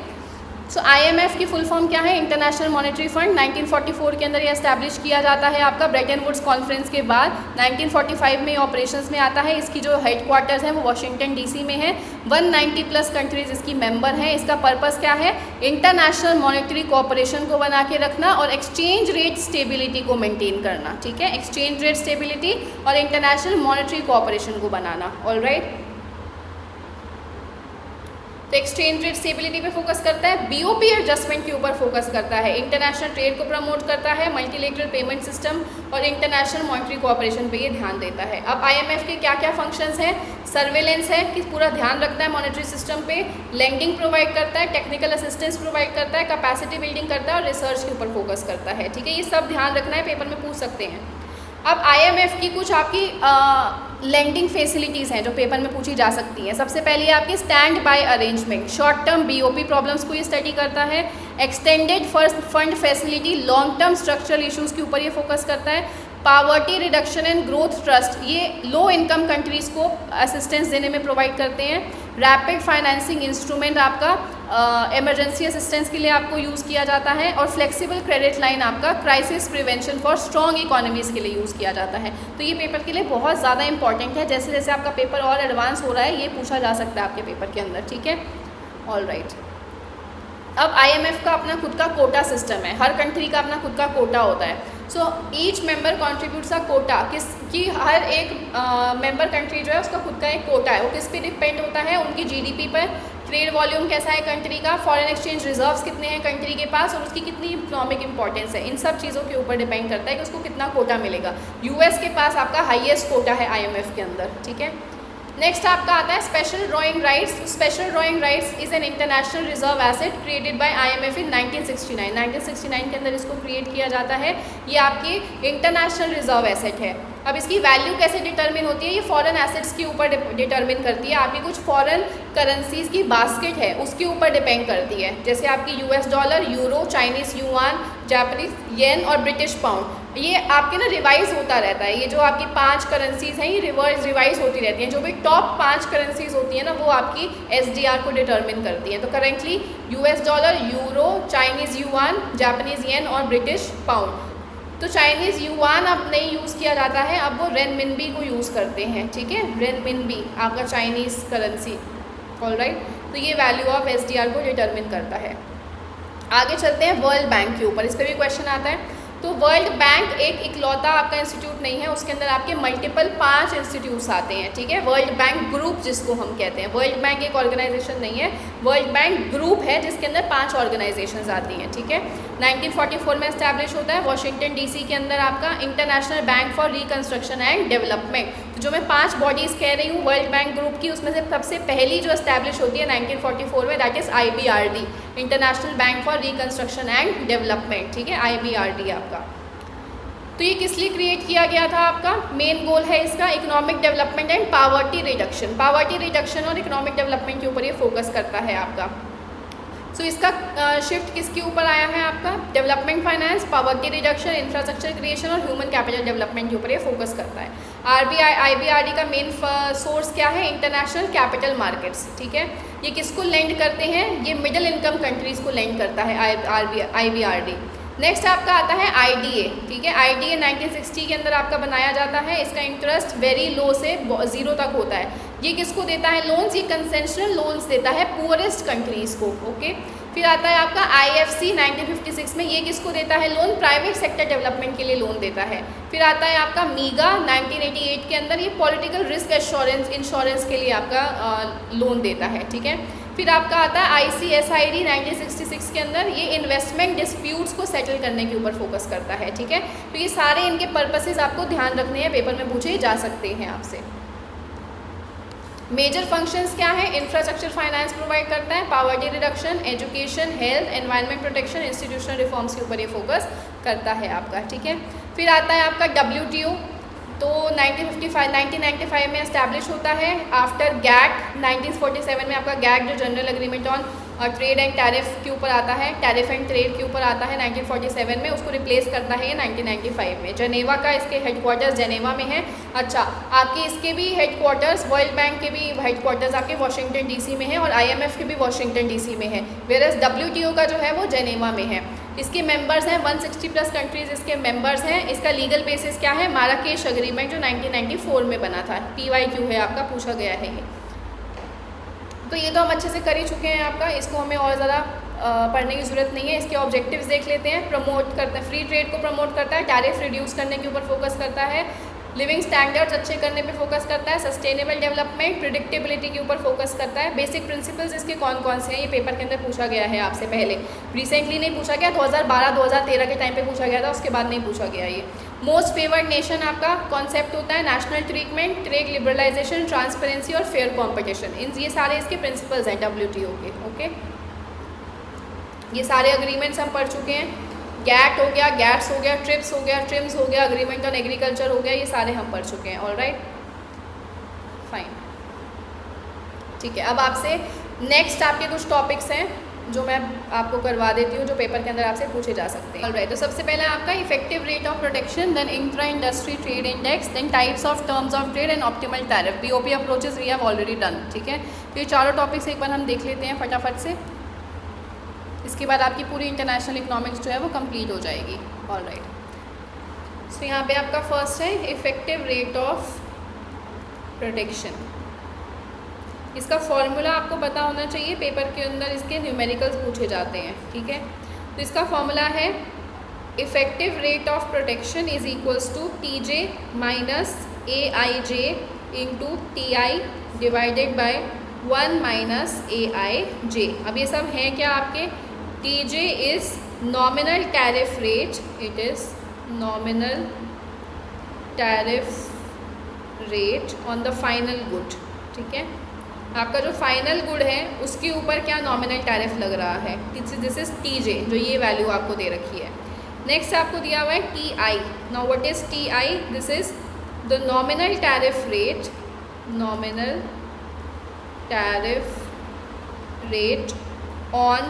सो IMF की फुल फॉर्म क्या है? International monetary fund. 1944 के अंदर ये एस्टैब्लिश किया जाता है आपका ब्रेटन वुड्स कॉन्फ्रेंस के बाद। 1945 में ऑपरेशंस में आता है। इसकी जो हेड क्वार्टर्स हैं वो वॉशिंगटन DC में है। 190 प्लस कंट्रीज इसकी मेंबर हैं। इसका पर्पस क्या है? इंटरनेशनल मॉनेटरी कोऑपरेशन को बना के रखना और एक्सचेंज रेट स्टेबिलिटी को मेंटेन करना, ठीक है। एक्सचेंज रेट स्टेबिलिटी और इंटरनेशनल मॉनेटरी कोऑपरेशन को बनाना, ऑलराइट। तो एक्सचेंज रेट स्टेबिलिटी पे फोकस करता है। BOP एडजस्टमेंट के ऊपर फोकस करता है। इंटरनेशनल ट्रेड को प्रमोट करता है। मल्टीलेटरल पेमेंट सिस्टम और इंटरनेशनल मॉनेटरी कोऑपरेशन पे ये ध्यान देता है। अब IMF के क्या क्या फंक्शंस हैं? सर्वेलेंस है कि पूरा ध्यान रखता है मॉनेटरी सिस्टम पे। लेंडिंग प्रोवाइड करता है, टेक्निकल असिस्टेंस प्रोवाइड करता है, कैपेसिटी बिल्डिंग करता है और रिसर्च के ऊपर फोकस करता है, ठीक है। ये सब ध्यान रखना है, पेपर में पूछ सकते हैं। अब IMF की कुछ आपकी लेंडिंग फैसिलिटीज़ हैं जो पेपर में पूछी जा सकती हैं। सबसे पहले आपकी stand by arrangement, short term BOP problems को ये स्टडी करता है। Extended fund facility, long term structural issues के ऊपर ये फोकस करता है। Poverty reduction and growth trust, ये लो इनकम कंट्रीज़ को असिस्टेंस देने में प्रोवाइड करते हैं। रैपिड फाइनेंसिंग इंस्ट्रूमेंट आपका इमरजेंसी असिस्टेंस के लिए आपको यूज़ किया जाता है। और फ्लेक्सिबल क्रेडिट लाइन आपका crisis prevention for strong economies के लिए यूज़ किया जाता है। तो ये पेपर के लिए बहुत ज़्यादा इंपॉर्टेंट है। जैसे जैसे आपका पेपर और एडवांस हो रहा है ये पूछा जा सकता है आपके पेपर के अंदर, ठीक है, ऑलराइट। अब IMF का अपना खुद का कोटा सिस्टम है। हर कंट्री का अपना खुद का कोटा होता है। सो ईच मेंबर कॉन्ट्रीब्यूट्स अ कोटा, किसकी हर एक मेंबर कंट्री जो है उसका खुद का एक कोटा है। वो किस पे डिपेंड होता है? उनकी GDP पर। ट्रेड वॉल्यूम कैसा है कंट्री का, फॉरेन एक्सचेंज रिजर्व्स कितने हैं कंट्री के पास और उसकी कितनी इकोनॉमिक इंपॉर्टेंस है, इन सब चीज़ों के ऊपर डिपेंड करता है कि उसको कितना कोटा मिलेगा। US के पास आपका हाईएस्ट कोटा है IMF के अंदर, ठीक है। नेक्स्ट आपका आता है special drawing rights. Special drawing rights is an international reserve asset created by IMF इन 1969। 1969 के अंदर इसको क्रिएट किया जाता है। ये आपकी इंटरनेशनल रिजर्व एसेट है। अब इसकी वैल्यू कैसे डिटरमिन होती है? ये फॉरेन एसेट्स के ऊपर डिटरमिन करती है। आपकी कुछ फॉरेन करेंसीज की बास्केट है उसके ऊपर डिपेंड करती है। जैसे आपकी US dollar, euro, Chinese yuan, Japanese yen और ब्रिटिश पाउंड। ये आपके ना रिवाइज होता रहता है। ये जो आपकी 5 करेंसीज हैं ये रिवाइज होती रहती हैं। जो भी टॉप 5 करेंसीज होती हैं ना वो आपकी SDR को डिटरमिन करती हैं। तो currently US dollar, euro, Chinese yuan, Japanese yen और ब्रिटिश पाउंड। तो चाइनीज़ युआन अब नहीं यूज़ किया जाता है, अब वो रेनमिनबी को यूज़ करते हैं, ठीक है। रेनमिनबी आपका चाइनीज़ करेंसी, ऑलराइट। तो ये वैल्यू ऑफ SDR को डिटरमिन करता है। आगे चलते हैं वर्ल्ड बैंक के ऊपर, इस पर भी क्वेश्चन आता है। तो वर्ल्ड बैंक एक इकलौता आपका इंस्टीट्यूट नहीं है, उसके अंदर आपके मल्टीपल 5 इंस्टीट्यूट्स आते हैं, ठीक है। वर्ल्ड बैंक ग्रुप जिसको हम कहते हैं, वर्ल्ड बैंक एक ऑर्गेनाइजेशन नहीं है, वर्ल्ड बैंक ग्रुप है जिसके अंदर 5 ऑर्गेनाइजेशंस आती हैं, ठीक है। 1944 में एस्टैब्लिश होता है वॉशिंगटन DC के अंदर आपका international bank for reconstruction and development. तो जो मैं 5 बॉडीज़ कह रही हूँ वर्ल्ड बैंक ग्रुप की, उसमें से सबसे पहली जो एस्टैब्लिश होती है 1944 में, that is IBRD, international bank for reconstruction and development, ठीक है, IBRD आपका। तो ये किस लिए क्रिएट किया गया था? आपका मेन गोल है इसका economic development and poverty reduction. Poverty reduction और इकोनॉमिक डेवलपमेंट के ऊपर ये फोकस करता है आपका। सो इसका शिफ्ट किसके ऊपर आया है? आपका development finance, poverty reduction, infrastructure creation और ह्यूमन कैपिटल डेवलपमेंट के ऊपर ये फोकस करता है। IBRD का मेन सोर्स क्या है? इंटरनेशनल कैपिटल मार्केट्स, ठीक है। ये किसको लेंड करते हैं? ये मिडिल इनकम कंट्रीज़ को लेंड करता है IBRD। नेक्स्ट आपका आता है IDA, ठीक है। IDA 1960 के अंदर आपका बनाया जाता है। इसका इंटरेस्ट वेरी लो से 0 तक होता है। ये किसको देता है लोन्स? ये कंसेशनल लोन्स देता है पुअरेस्ट कंट्रीज़ को। ओके, फिर आता है आपका IFC 1956 में, ये किसको देता है लोन? प्राइवेट सेक्टर डेवलपमेंट के लिए लोन देता है। फिर आता है आपका मीगा 1988 के अंदर, ये पॉलिटिकल रिस्क इंश्योरेंस के लिए आपका लोन देता है। ठीक है, फिर आपका आता है ICSID 1966 के अंदर, ये इन्वेस्टमेंट डिस्प्यूट्स को सेटल करने के ऊपर फोकस करता है। ठीक है, तो ये सारे इनके पर्पसेस आपको ध्यान रखने हैं, पेपर में पूछे जा सकते हैं आपसे। मेजर फंक्शंस क्या है? इंफ्रास्ट्रक्चर फाइनेंस प्रोवाइड करता है, poverty reduction, education, health, environment protection, institutional reforms के ऊपर ये फोकस करता है आपका। ठीक है, फिर आता है आपका WTO, तो 1995 में एस्टैब्लिश होता है। आफ्टर GATT 1947 में आपका GATT जो general agreement on trade and tariff के ऊपर आता है, टैरिफ एंड ट्रेड के ऊपर आता है 1947 में, उसको रिप्लेस करता है ये 1995 में। जेनेवा का इसके हेडक्वार्टर्स जेनेवा में है। अच्छा, आपके इसके भी हेडक्वार्टर्स, वर्ल्ड बैंक के भी हेडक्वार्टर्स आपके वाशिंगटन DC में है और IMF के भी वाशिंगटन DC में है, वेयरएज WTO का जो है वो जेनेवा में है। इसके मेंबर्स हैं 160+ कंट्रीज़ इसके मेंबर्स हैं। इसका लीगल बेसिस क्या है? माराकेश एग्रीमेंट जो 1994 में बना था। PYQ है आपका, पूछा गया है ये। तो ये तो हम अच्छे से कर ही चुके हैं आपका, इसको हमें और ज़्यादा पढ़ने की ज़रूरत नहीं है। इसके ऑब्जेक्टिव्स देख लेते हैं। प्रमोट करता है, फ्री ट्रेड को प्रमोट करता है, टैरिफ रिड्यूस करने के ऊपर फोकस करता है, लिविंग स्टैंडर्ड्स अच्छे करने पे फोकस करता है, सस्टेनेबल डेवलपमेंट, प्रिडिक्टेबिलिटी के ऊपर फोकस करता है। बेसिक प्रिंसिपल्स इसके कौन कौन से हैं? ये पेपर के अंदर पूछा गया है आपसे पहले, रिसेंटली नहीं पूछा गया, 2012-2013 के टाइम पे पूछा गया था, उसके बाद नहीं पूछा गया ये। मोस्ट फेवर्ड नेशन आपका कॉन्सेप्ट होता है, national treatment, trade liberalisation, transparency और फेयर कॉम्पिटिशन, इन ये सारे इसके प्रिंसिपल्स हैं WTO के। ओके, ये सारे अग्रीमेंट्स हम पढ़ चुके हैं। GATT हो गया, GATS हो गया, ट्रिप्स हो गया, ट्रिम्स हो गया, अग्रीमेंट ऑन एग्रीकल्चर हो गया, ये सारे हम पढ़ चुके हैं। ऑलराइट, फाइन, ठीक है। अब आपसे नेक्स्ट आपके कुछ टॉपिक्स हैं जो मैं आपको करवा देती हूँ, जो पेपर के अंदर आपसे पूछे जा सकते हैं। ऑलराइट, तो सबसे पहले आपका effective rate of protection, then intra industry trade index, then types of terms of trade and optimal tariff. BOP approaches we have already done. ठीक है, तो ये चारों टॉपिक्स एक बार हम देख लेते हैं फटाफट से, इसके बाद आपकी पूरी इंटरनेशनल इकोनॉमिक्स जो है वो कंप्लीट हो जाएगी। ऑलराइट, सो यहाँ पे आपका फर्स्ट है इफेक्टिव रेट ऑफ प्रोटेक्शन। इसका फॉर्मूला आपको पता होना चाहिए, पेपर के अंदर इसके न्यूमेरिकल्स पूछे जाते हैं। ठीक है, तो इसका फॉर्मूला है effective rate of protection is equals to TJ minus AIJ into TI divided by 1 minus AIJ। अब ये सब हैं क्या आपके? TJ is nominal tariff rate, it is nominal tariff rate on the final good. ठीक है, आपका जो फाइनल गुड है उसके ऊपर क्या नॉमिनल टैरिफ लग रहा है, दिस इज़ TJ, जो ये वैल्यू आपको दे रखी है। नेक्स्ट आपको दिया हुआ है TI। Now what is TI? This is the nominal tariff rate, nominal tariff rate on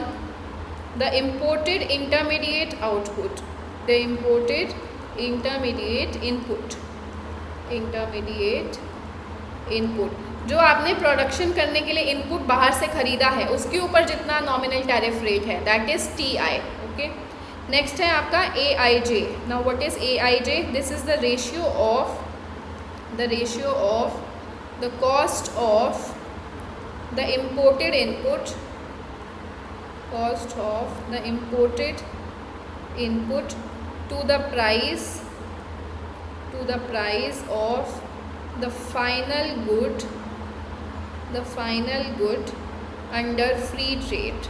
the imported intermediate output, the imported intermediate input, intermediate input, जो आपने प्रोडक्शन करने के लिए इनपुट बाहर से ख़रीदा है उसके ऊपर जितना नॉमिनल टैरिफ रेट है, that is TI। Okay, next है आपका AIJ। Now what is AIJ? This is the ratio of the cost of the imported input, cost of the imported input to the price of the final good under free trade,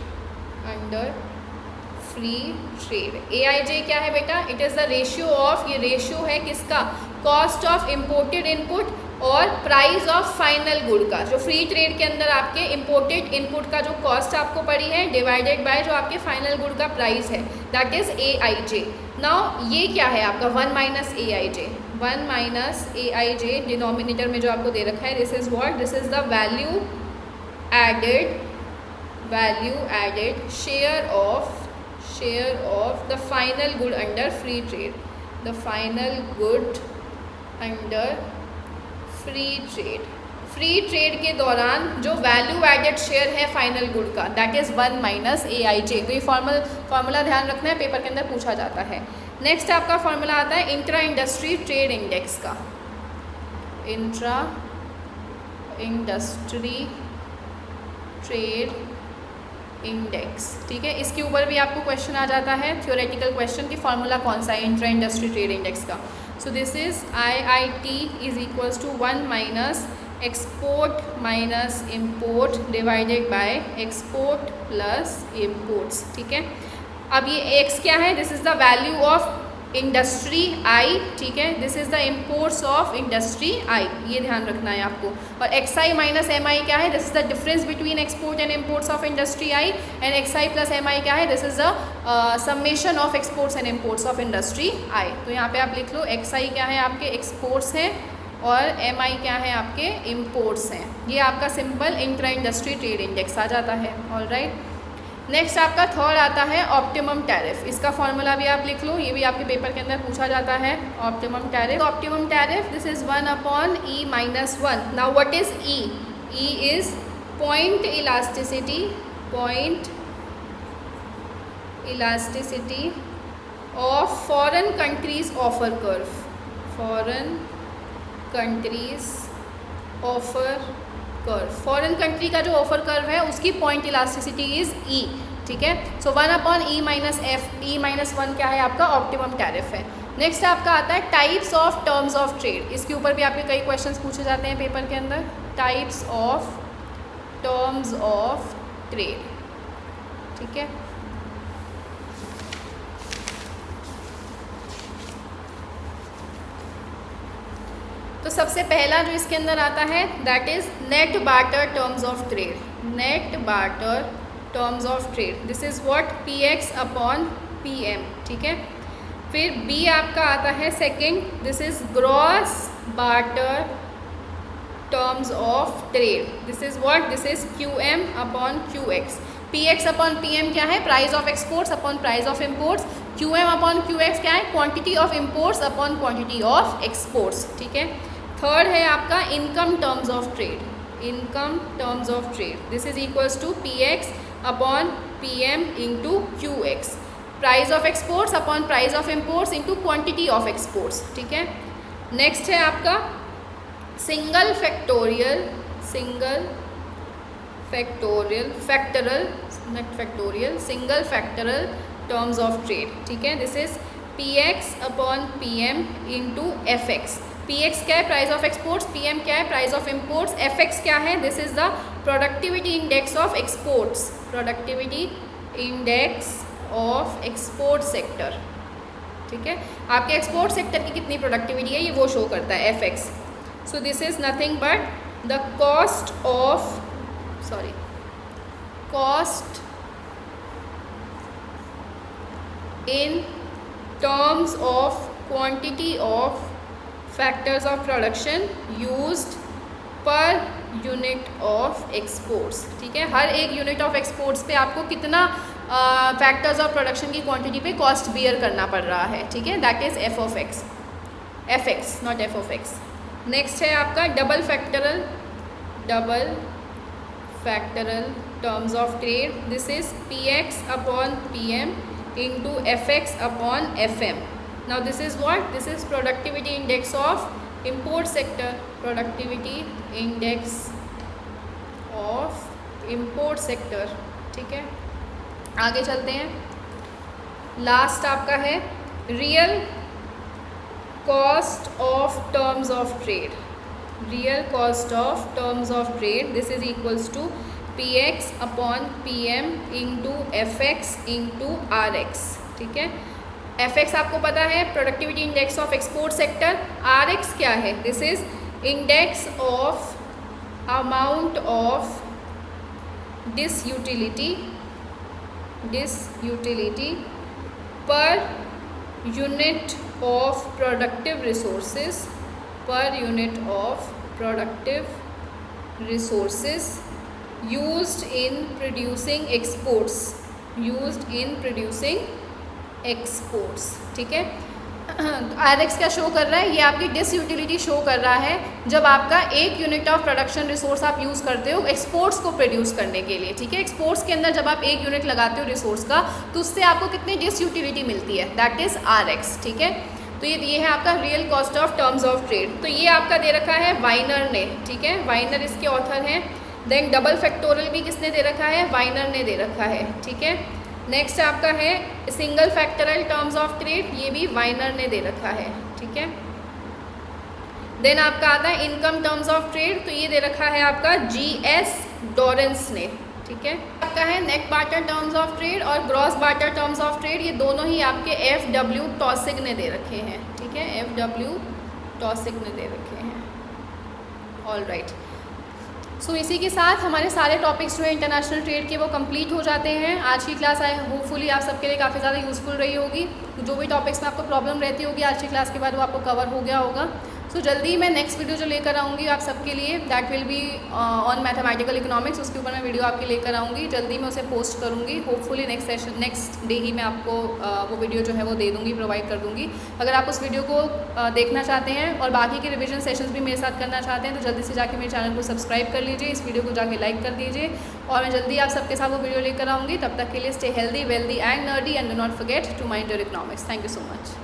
AIJ क्या है बेटा? It is the ratio of, ये रेशियो है किसका? कॉस्ट ऑफ इम्पोर्टेड इनपुट और प्राइस ऑफ फाइनल गुड का, जो फ्री ट्रेड के अंदर आपके इम्पोर्टेड इनपुट का जो कॉस्ट आपको पड़ी है डिवाइडेड बाय जो आपके फाइनल गुड का प्राइस है, दैट इज़ AIJ। नाउ ये क्या है आपका? 1 minus AIJ, 1 minus AIJ denominator में जो आपको दे रखा है, this is what? This is the value added share of the final good under free trade, the final good under free trade के दौरान जो वैल्यू एडेड शेयर है फाइनल गुड का, दैट इज़ 1 माइनस AIJ। तो ये फॉर्मूला ध्यान रखना है, पेपर के अंदर पूछा जाता है। नेक्स्ट आपका फॉर्मूला आता है इंट्रा इंडस्ट्री ट्रेड इंडेक्स का, इंट्रा इंडस्ट्री ट्रेड इंडेक्स, ठीक है। इसके ऊपर भी आपको क्वेश्चन आ जाता है, थ्योरेटिकल क्वेश्चन, की फार्मूला कौन सा है इंट्रा इंडस्ट्री ट्रेड इंडेक्स का। So this is IIT is equals to 1 minus export minus import divided by export plus imports, ठीक है। अब ये x क्या है, this is the value of industry I, ठीक है। This is the imports of industry I, ये ध्यान रखना है आपको। और XI माइनस MI क्या है, this is the difference between export and imports of industry I, and XI plus MI क्या है, this is the summation of exports and imports of industry I। तो यहाँ पे आप लिख लो XI क्या है आपके एक्सपोर्ट्स हैं और MI क्या है आपके इम्पोर्ट्स हैं। ये आपका simple intra industry trade index आ जाता है। ऑलराइट, नेक्स्ट आपका थर्ड आता है ऑप्टिमम टैरिफ। इसका फॉर्मूला भी आप लिख लो, ये भी आपके पेपर के अंदर पूछा जाता है। Optimum tariff, optimum tariff this is 1 upon E minus 1। Now what is E? E is point elasticity, point elasticity of foreign countries offer curve, foreign countries offer curve. Foreign country का जो ऑफर कर्व है उसकी पॉइंट इलास्टिसिटी इज E, ठीक है। सो 1 upon E minus F, E minus 1 क्या है आपका ऑप्टिमम टैरिफ है। नेक्स्ट आपका आता है types of terms of trade. इसके ऊपर भी आपके कई क्वेश्चंस पूछे जाते हैं पेपर के अंदर। Types of terms of trade, ठीक है। तो सबसे पहला जो इसके अंदर आता है that is net barter terms of trade, net barter terms of trade, this is what PX upon PM, ठीक है। फिर B आपका आता है second, this is gross barter terms of trade, this is what, this is QM upon QX। PX upon PM क्या है, price of exports upon price of imports. QM upon QX क्या है, quantity of imports upon quantity of exports, ठीक है। थर्ड है आपका income terms of trade, income terms of trade, this is equals to PX upon PM into QX। Price of exports upon price of imports into quantity of exports, ठीक है। नेक्स्ट है आपका single factorial, single factorial, factoral not factorial, single factoral terms of trade, ठीक है। This is PX upon PM into FX। PX क्या है, प्राइस ऑफ एक्सपोर्ट्स, PM क्या है, प्राइस ऑफ इम्पोर्ट्स, FX क्या है, this is the productivity index of exports, productivity index of export sector, ठीक है। आपके एक्सपोर्ट सेक्टर की कितनी प्रोडक्टिविटी है ये वो शो करता है FX। So this is nothing but the cost of, sorry, cost in terms of quantity of factors of production used per unit of exports, ठीक है। हर एक यूनिट ऑफ एक्सपोर्ट्स पे आपको कितना फैक्टर्स ऑफ प्रोडक्शन की क्वांटिटी पे कॉस्ट बियर करना पड़ रहा है, ठीक है। That is F of X, FX not F of X। Next है आपका double factoral, double factoral terms of trade, this is PX upon PM into FX upon FM. Now this is what? This is productivity index of import sector, productivity index of import sector, ठीक है। आगे चलते हैं। लास्ट आपका है real cost of terms of trade, real cost of terms of trade, this is equals to PX upon PM into FX into RX, ठीक है। FX आपको पता है productivity index of export sector, RX क्या है, this is index of amount of disutility, disutility per unit of productive resources, per unit of productive resources used in producing exports, used in producing exports, ठीक है। RX क्या शो कर रहा है, ये आपकी डिसयूटिलिटी शो कर रहा है जब आपका एक यूनिट ऑफ प्रोडक्शन रिसोर्स आप यूज़ करते हो एक्सपोर्ट्स को प्रोड्यूस करने के लिए, ठीक है। एक्सपोर्ट्स के अंदर जब आप एक यूनिट लगाते हो रिसोर्स का तो उससे आपको कितनी डिसयूटिलिटी मिलती है, दैट इज़ RX, ठीक है। तो ये है आपका real cost of terms of trade. तो ये आपका दे रखा है वाइनर ने, ठीक है, वाइनर इसके ऑथर हैं। देन डबल फैक्टोरियल भी किसने दे रखा है, वाइनर ने दे रखा है, ठीक है। नेक्स्ट आपका है single factoral terms of trade, ये भी वाइनर ने दे रखा है, ठीक है। देन आपका आता है इनकम टर्म्स ऑफ ट्रेड, तो ये दे रखा है आपका GS डॉरेंस ने, ठीक है। आपका है net barter terms of trade और gross barter terms of trade, ये दोनों ही आपके FW टॉसिक ने दे रखे हैं, ठीक है, FW टॉसिक ने दे रखे हैं। ऑल राइट, सो इसी के साथ हमारे सारे टॉपिक्स जो है इंटरनेशनल ट्रेड के वो कंप्लीट हो जाते हैं। आज की क्लास होपफुली आप सबके लिए काफ़ी ज़्यादा यूज़फुल रही होगी। जो भी टॉपिक्स में आपको प्रॉब्लम रहती होगी आज की क्लास के बाद वो आपको कवर हो गया होगा। सो जल्दी मैं नेक्स्ट वीडियो जो लेकर आऊँगी आप सबके लिए, that will be on mathematical economics, उसके ऊपर मैं वीडियो आपके लेकर आऊँगी। जल्दी मैं उसे पोस्ट करूँगी, होपफुली नेक्स्ट डे ही मैं आपको वो वीडियो जो है वो दे दूँगी, प्रोवाइड कर दूँगी। अगर आप उस वीडियो को देखना चाहते हैं और बाकी के रिविजन सेशंस भी मेरे साथ करना चाहते हैं तो जल्दी से जाके मेरे चैनल को सब्सक्राइब कर लीजिए, इस वीडियो को जाके लाइक कर दीजिए और मैं जल्दी आप सबके साथ वो वीडियो लेकर आऊँगी। तब तक के लिए stay healthy, wealthy and nerdy and do not forget to mind your economics. Thank you so much.